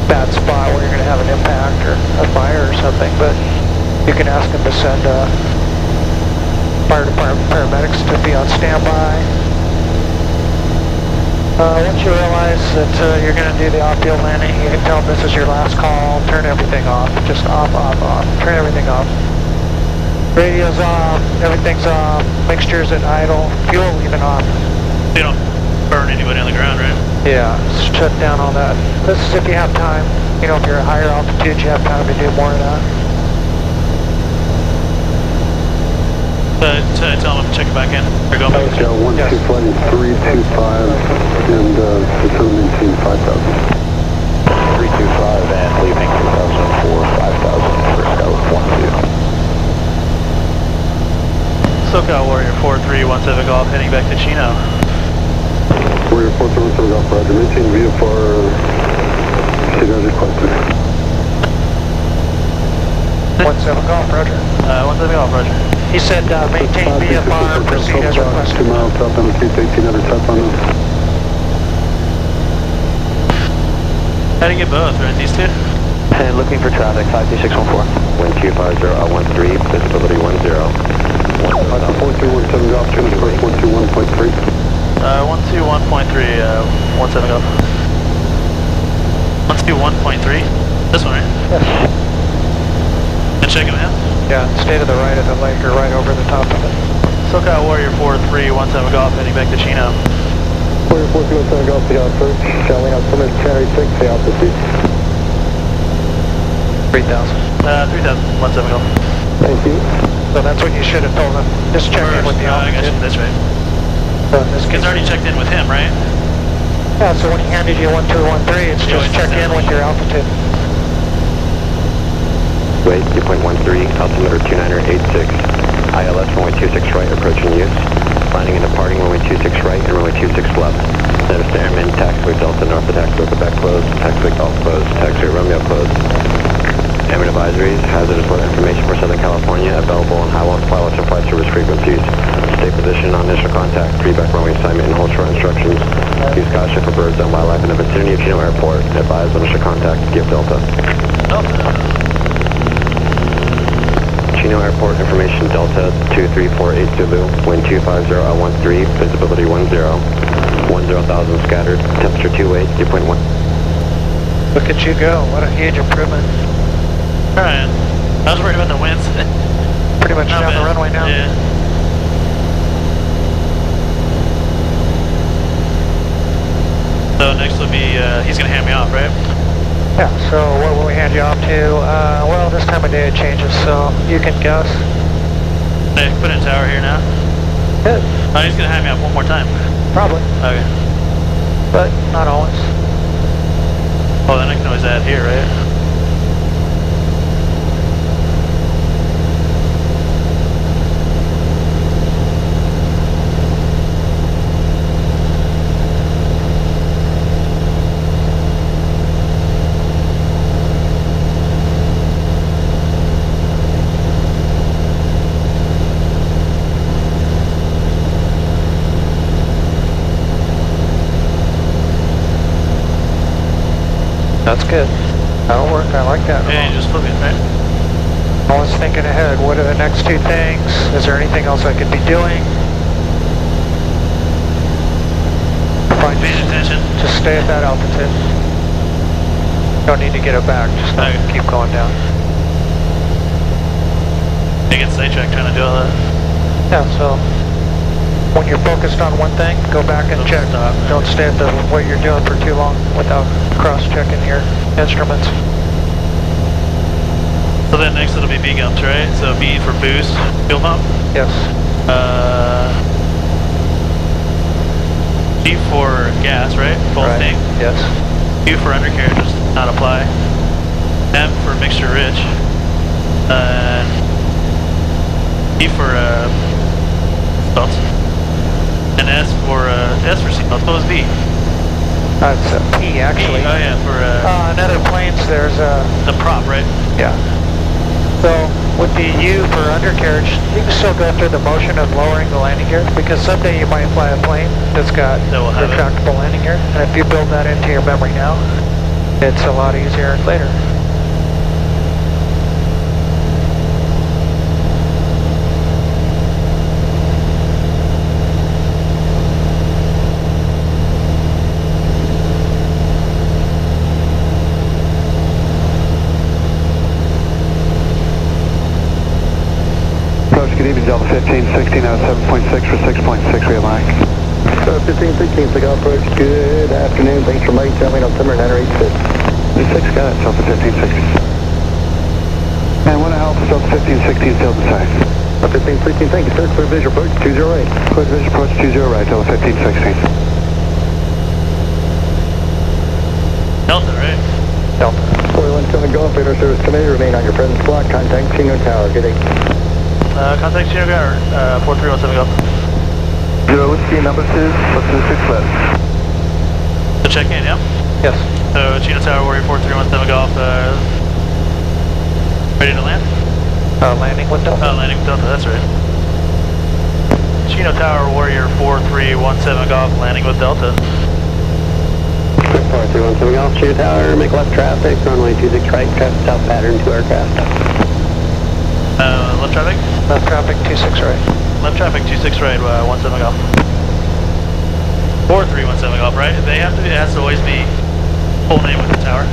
Speaker 6: bad spot where you're going to have an impact or a fire or something, but you can ask them to send fire department paramedics to be on standby. Once you realize that you're going to do the off-field landing, you can tell them this is your last call, turn everything off, just off, turn everything off. Radio's off, everything's off, mixture's at idle, fuel even off.
Speaker 4: You don't burn anybody on the ground, right?
Speaker 6: Yeah, shut down all that. This is if you have time. You know, if you're at higher altitude, you have time to do more of that.
Speaker 4: Tell them to check it back in. Or go back.
Speaker 2: SoCal 12 flighting 325 and descend maintain 5,000.
Speaker 8: 325 and leaving 2004, 5,000 for Scout 12.
Speaker 4: SoCal Warrior 4317 Golf heading back to Chino.
Speaker 2: Warrior 4317 Golf, roger. Maintain VFR, state as requested.
Speaker 6: 17 Golf, roger.
Speaker 4: 17 Golf, roger.
Speaker 6: He said maintain VFR, proceed as requested.
Speaker 2: 2 miles south on the 1800 south on the...
Speaker 4: How do you get both, right? These two?
Speaker 1: And looking for traffic, 52614.
Speaker 8: Wind 250, 13, visibility 10.
Speaker 2: 4317 Golf, change course 121.3.
Speaker 4: 121.3, 17 Golf. 121.3? This one, right?
Speaker 6: Yes.
Speaker 4: And check him out?
Speaker 6: Yeah, stay to the right of the lake or right over the top of it.
Speaker 4: SoCal Warrior 4317 Golf heading back to Chino.
Speaker 2: Warrior 4317 Golf, the officer. Showing up from January 6th, the altitude.
Speaker 6: 3,000.
Speaker 4: 3017 Golf.
Speaker 2: Thank you.
Speaker 6: So that's what you should have told him. Just check in with the
Speaker 4: I got you,
Speaker 6: altitude.
Speaker 4: that's right.
Speaker 6: So in this
Speaker 4: He's
Speaker 6: case,
Speaker 4: already checked in with him, right?
Speaker 6: yeah, so when he handed you 1213, it's
Speaker 4: Yeah,
Speaker 6: just
Speaker 4: it's
Speaker 6: check in
Speaker 4: down.
Speaker 6: with your altitude.
Speaker 8: Wait, 2.13, altimeter 2986. ILS runway 26 right, approaching use. Landing and departing runway 26 right and runway 26 left. Notice to airmen, taxiway Delta north of taxiway Quebec closed, taxiway Golf closed, taxiway Romeo closed. Airmen advisories, hazardous weather information for Southern California, available on high-loss pilots and flight service frequencies. Stay position on initial contact, feedback runway assignment and hold short instructions. Use caution for birds and wildlife in the vicinity of Chino Airport. Advise on initial contact, give Delta. Chino Airport information, Delta 2348 Zulu, wind 250 L13, visibility 10, 10,000 scattered, temperature 28, dew point 1.
Speaker 6: Look at you go. What a huge improvement.
Speaker 4: Alright. I was worried about the winds.
Speaker 6: Pretty much
Speaker 4: Not
Speaker 6: down the
Speaker 4: bad.
Speaker 6: runway now.
Speaker 4: Yeah. So next will be, he's gonna hand me off, right?
Speaker 6: Yeah, so what will we hand you off to? Well, this time of day it changes, so you can guess.
Speaker 4: Hey, put in tower here now.
Speaker 6: Good.
Speaker 4: Oh, he's gonna hand me off one more time.
Speaker 6: Probably,
Speaker 4: Okay.
Speaker 6: but not always.
Speaker 4: Oh, then I can always add here, right?
Speaker 6: That's good. That'll work. I like that.
Speaker 4: Yeah, you just flip it, right?
Speaker 6: Always thinking ahead. What are the next two things? Is there anything else I could be doing? Fine.
Speaker 4: Pay attention.
Speaker 6: Just stay at that altitude. Don't need to get it back. Just keep going down.
Speaker 4: You get sidetracked trying to do all that.
Speaker 6: Yeah, so when you're focused on one thing, go back and check.
Speaker 4: Stop.
Speaker 6: Don't stay at what you're doing for too long without cross-checking your instruments.
Speaker 4: So then next it'll be B gumps, right? So B for boost, fuel pump.
Speaker 6: Yes.
Speaker 4: G for gas, right? Full
Speaker 6: Right.
Speaker 4: tank.
Speaker 6: Yes.
Speaker 4: U for undercarriage does not apply. M for mixture rich. E for seatbelts. And S for seatbelts. What was B?
Speaker 6: It's a P actually.
Speaker 4: Oh yeah, for
Speaker 6: in other planes there's a...
Speaker 4: the prop, right?
Speaker 6: Yeah. So with the U for undercarriage, you can still go through the motion of lowering the landing gear, because someday you might fly a plane that's got
Speaker 4: That will have
Speaker 6: retractable landing gear, and if you build that into your memory now, it's a lot easier later.
Speaker 2: Good evening, Delta 1516 out of 7.6 for 6.6 realign.
Speaker 1: 1516, SoCal approach. Good afternoon. Thanks for Mike. Tell me altimeter 986.
Speaker 2: 6 got it, Delta 1516. And what else? Delta 1516 still the same.
Speaker 1: 1516, thank you, sir. Clear visual approach 20 right.
Speaker 2: Clear visual approach 20 right, Delta 1516.
Speaker 4: Delta, right?
Speaker 6: Delta.
Speaker 1: 417 Golf, radar service committee. Remain on your presence block. Contact Chino Tower. Good day.
Speaker 4: Contact Chino Tower, 4317 Golf.
Speaker 2: 0 whiskey, number 2, plus 26 left.
Speaker 4: So check in, yeah?
Speaker 6: Yes.
Speaker 4: So Chino Tower, Warrior 4317 Golf, ready to land?
Speaker 6: Landing with Delta.
Speaker 4: Oh, landing with Delta, that's right. Chino Tower, Warrior 4317 Golf, landing with Delta.
Speaker 8: 4317 Golf, Chino Tower, make left traffic, runway 26 right, traffic south pattern, 2 aircraft.
Speaker 4: Left traffic?
Speaker 6: Left traffic 26 right.
Speaker 4: Left traffic 26 right, 17 Golf. 4317 Golf, right? It has to always be full name with the tower.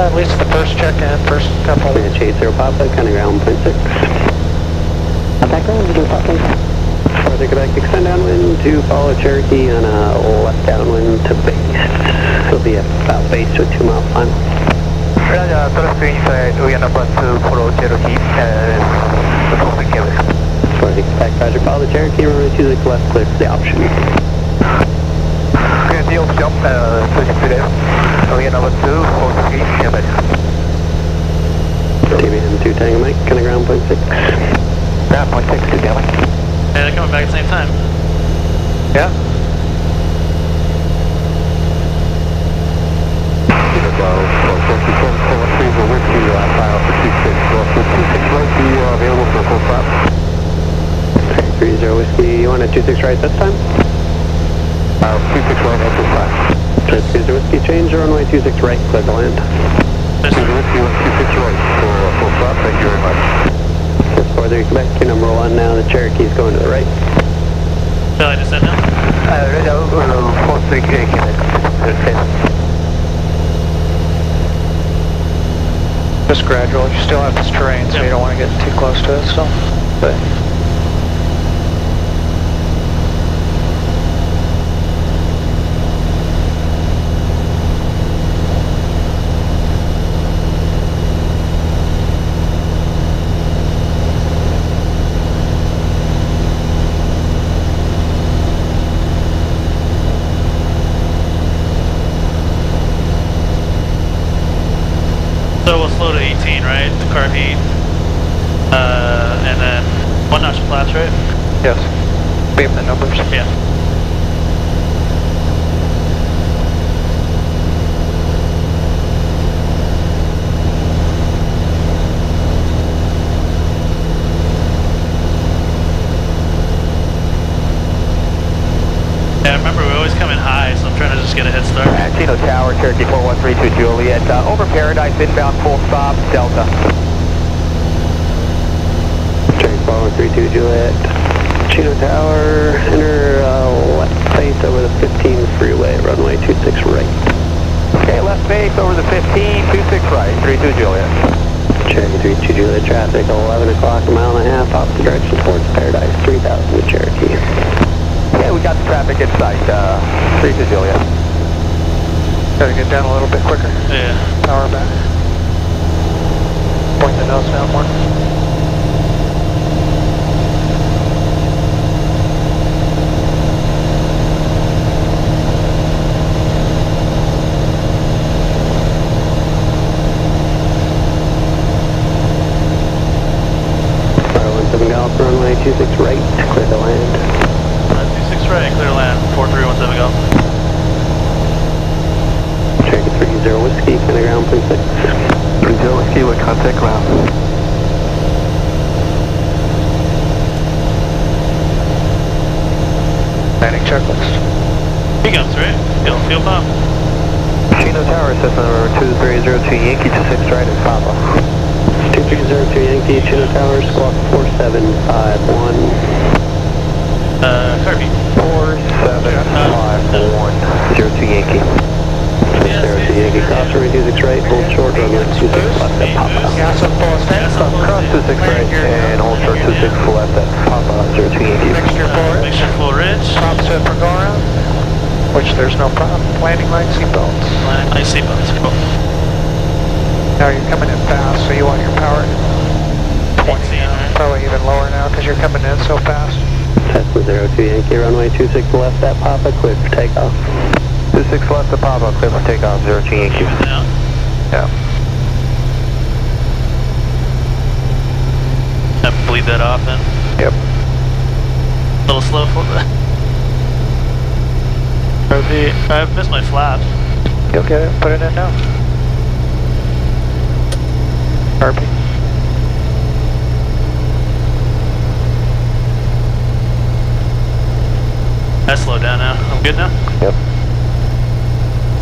Speaker 6: At least the first check-in, first couple.
Speaker 8: Chase 0 Papa, kind of ground 1.6. Contact ground, do Papa. Further Quebec, extend downwind to follow Cherokee on a left downwind to base. It'll be about base to a 2 mile final.
Speaker 5: Trust inside, we are number 2, follow Cherokee, performing Quebec.
Speaker 8: Further Quebec, Roger, follow the Cherokee, runway 26 left, clear for the option.
Speaker 5: Clear the option, switching to left, we are number 2, follow Quebec.
Speaker 8: TBM 2 Tango Mike, kind of ground 0.6.
Speaker 5: Ground 0.6, good deal.
Speaker 4: Yeah, they're coming back at the same time.
Speaker 6: Yeah.
Speaker 2: Available for full stop.
Speaker 8: 30 Whiskey, you want a 26 right this time?
Speaker 2: 26 right at this time.
Speaker 8: 30 Whiskey, change the runway 26 right, clear to land.
Speaker 2: Whiskey 26 right for full stop, thank you very much.
Speaker 8: 43 Quebec, your number 1 now, the Cherokee's going to the right.
Speaker 4: Shall I descend now?
Speaker 5: Radio, 43 Quebec.
Speaker 6: Just gradual. You still have this terrain, so you don't want to get too close to it still. But
Speaker 4: So we'll slow to 18, right? The carb heat. And then 1 notch flaps, right?
Speaker 6: yes, we have the numbers.
Speaker 4: Yeah. Yeah, remember we always come in high, so I'm trying to just get a head start.
Speaker 5: Chino Tower, Cherokee 4132 Juliet, over Paradise, inbound full stop, Delta.
Speaker 8: Cherokee 4132 Juliet. Chino Tower, enter left base over the 15 freeway, runway 26 right.
Speaker 5: Okay, left base over the 15, 26 right, 32 Juliet.
Speaker 8: Cherokee 32 Juliet, traffic 11 o'clock, a mile and a half, opposite direction towards Paradise, 3000 with Cherokee.
Speaker 5: Okay, we got the traffic in sight, 32 Juliet.
Speaker 6: Gotta get down a little bit quicker.
Speaker 4: Yeah.
Speaker 6: Power back. Point the nose down more.
Speaker 1: 26 right, clear to land.
Speaker 4: 26 right, clear to land, 4317 Golf.
Speaker 1: Cherokee 30 Whiskey, kind of ground, please 6.
Speaker 2: 30 Whiskey with contact ground.
Speaker 6: Landing checklist.
Speaker 4: He comes, right? Field bomb.
Speaker 2: Chino Tower, Cessna number 2302 Yankee 26 right at Papa.
Speaker 1: 2302 Yankee, Chino Tower, squawk 4751.
Speaker 4: Kirby.
Speaker 2: 4751. 02 Yankee.
Speaker 1: 02 Yankee, cross runway 26 right, hold short, runway 26 left at Papa.
Speaker 6: Gas up full tank.
Speaker 2: Cross 26 right and hold short 26 left at Papa. 02 Yankee.
Speaker 6: Mixture full ridge.
Speaker 4: Mixture full ridge.
Speaker 6: Top set for go around. Which there's no problem. Landing light seatbelts.
Speaker 4: Landing light seatbelts, cool.
Speaker 6: Now you're coming in fast, so you want your power at 20 now. Probably even lower now because you're coming in so fast.
Speaker 1: Cessna 02 Yankee, runway 26 left at Papa, clear for takeoff.
Speaker 2: 26 left at Papa, clear for takeoff. 02 Yankee.
Speaker 4: Yeah.
Speaker 6: Yeah.
Speaker 4: Have to bleed that off then.
Speaker 6: Yep.
Speaker 4: A little slow for that. I've missed my flaps.
Speaker 6: You'll get it. Put it in now. RP.
Speaker 4: I slowed down now. I'm good now?
Speaker 6: Yep.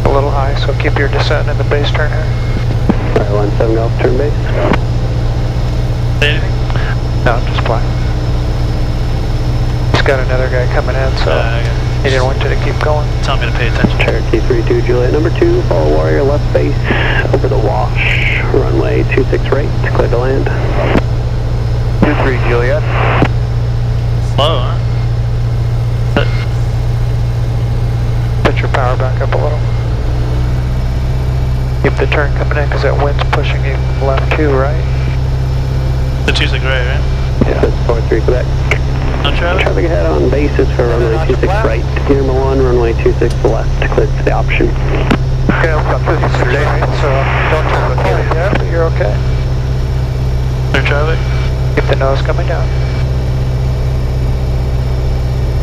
Speaker 6: A little high, so keep your descent in the base turn here.
Speaker 1: Alright, 17 Golf, turn base.
Speaker 4: Say anything?
Speaker 6: No, just fly. He's got another guy coming in, so he didn't want you to keep going.
Speaker 4: Tell me to pay attention.
Speaker 1: Cherokee 32 Juliet, number 2, follow Warrior, left base, over the wash, runway 26 right, clear to land.
Speaker 2: 23 Juliet.
Speaker 4: Slow, huh?
Speaker 6: Put your power back up a little. Keep the turn coming in because that wind's pushing you left too, right?
Speaker 4: The 26 right, right?
Speaker 6: Yeah.
Speaker 1: 43 Quebec.
Speaker 4: No traffic?
Speaker 1: Traffic ahead on basis for runway 26 right, number 1, runway 26 left, clear for the option.
Speaker 6: Okay, I'm up 56 right, so don't turn the corner yet, but you're okay.
Speaker 4: Clear traffic?
Speaker 6: Keep the nose coming down.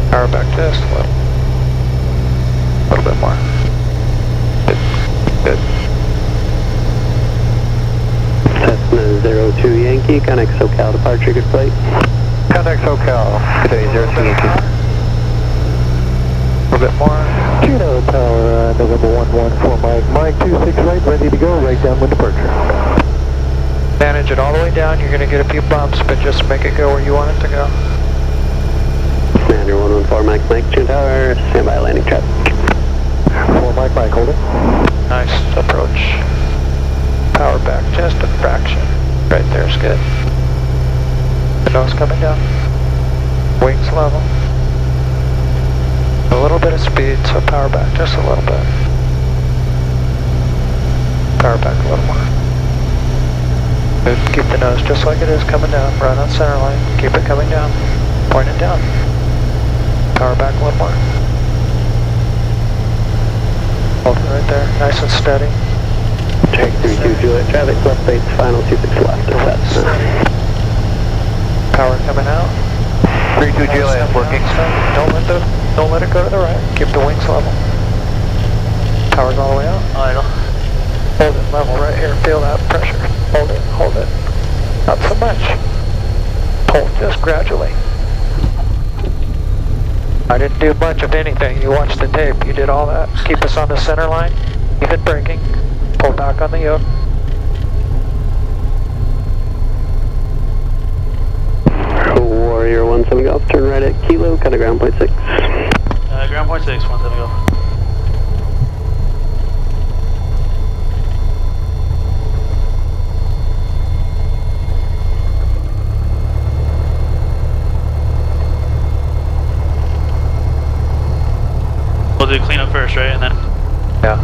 Speaker 6: Power back to this a little bit more. Good. Good.
Speaker 1: Cessna 02 Yankee, connect SoCal departure, good flight.
Speaker 2: Contact SoCal. Good day, 02 Yankee.
Speaker 6: A little bit more.
Speaker 2: Chino Tower, November 114 Mike. Mike 26 right, ready to go, right downwind departure.
Speaker 6: Manage it all the way down. You're going to get a few bumps, but just make it go where you want it to go.
Speaker 1: Commander 114 Mike, Chino Tower, standby landing traffic.
Speaker 2: 4 Mike, hold it.
Speaker 6: Nice approach. Power back just a fraction. Right there's good. The nose coming down. Wings level. A little bit of speed, so power back just a little bit. Power back a little more. Good. Keep the nose just like it is coming down. Right on center line. Keep it coming down. Point it down. Power back a little more. Hold it right there. Nice and steady.
Speaker 1: Check 32 Juliet, traffic left base, final 26 left, Cessna.
Speaker 6: Power coming out.
Speaker 2: 32 Juliet, working.
Speaker 6: Don't let it go to the right. Keep the wings level. Power's all the way out.
Speaker 4: Idle.
Speaker 6: Hold it level right here. Feel that pressure. Hold it. Hold it. Not so much. Pull just gradually. I didn't do much of anything. You watched the tape. You did all that. Keep us on the center line. Keep it braking. Pull back on the yoke.
Speaker 1: Warrior 17 Golf, turn right at Kilo, kind of ground point 6.
Speaker 4: Ground point 6, 17 Golf. We'll do cleanup first, right? And then
Speaker 6: Yeah.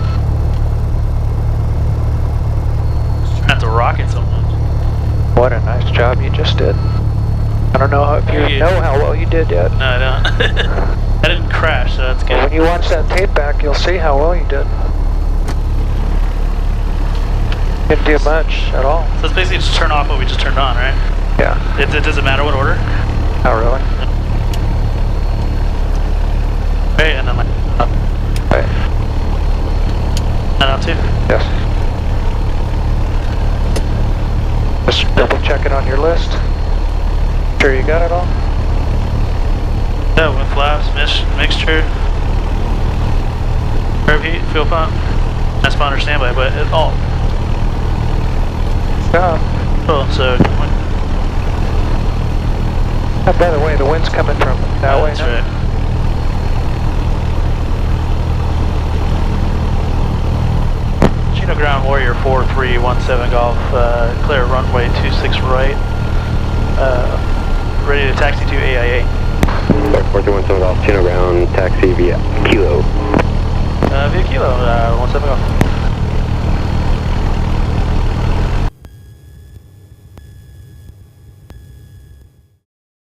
Speaker 4: have to rocket so much.
Speaker 6: What a nice job you just did. I don't know if you know how well you did yet.
Speaker 4: No, I don't. I didn't crash, so that's good.
Speaker 6: When you watch that tape back, you'll see how well you did. Didn't do much at all.
Speaker 4: So it's basically just turn off what we just turned on, right?
Speaker 6: Yeah.
Speaker 4: It doesn't matter what order?
Speaker 6: Oh, really?
Speaker 4: Right, and then like up.
Speaker 6: Right.
Speaker 4: 902.
Speaker 6: Yes. Just double check it on your list. Sure you got it all?
Speaker 4: Yeah, with flaps, mixture, curve heat, fuel pump, transponder standby, but it all.
Speaker 6: Yeah.
Speaker 4: Cool, so.
Speaker 6: By the way, the wind's coming from that way
Speaker 4: That's
Speaker 6: now.
Speaker 4: right. Chino Ground Warrior 4317 Golf, clear runway 26 right, ready to taxi to AIA.
Speaker 8: 4317 Golf, Chino Ground, taxi via Kilo.
Speaker 4: Via Kilo, 17 Golf.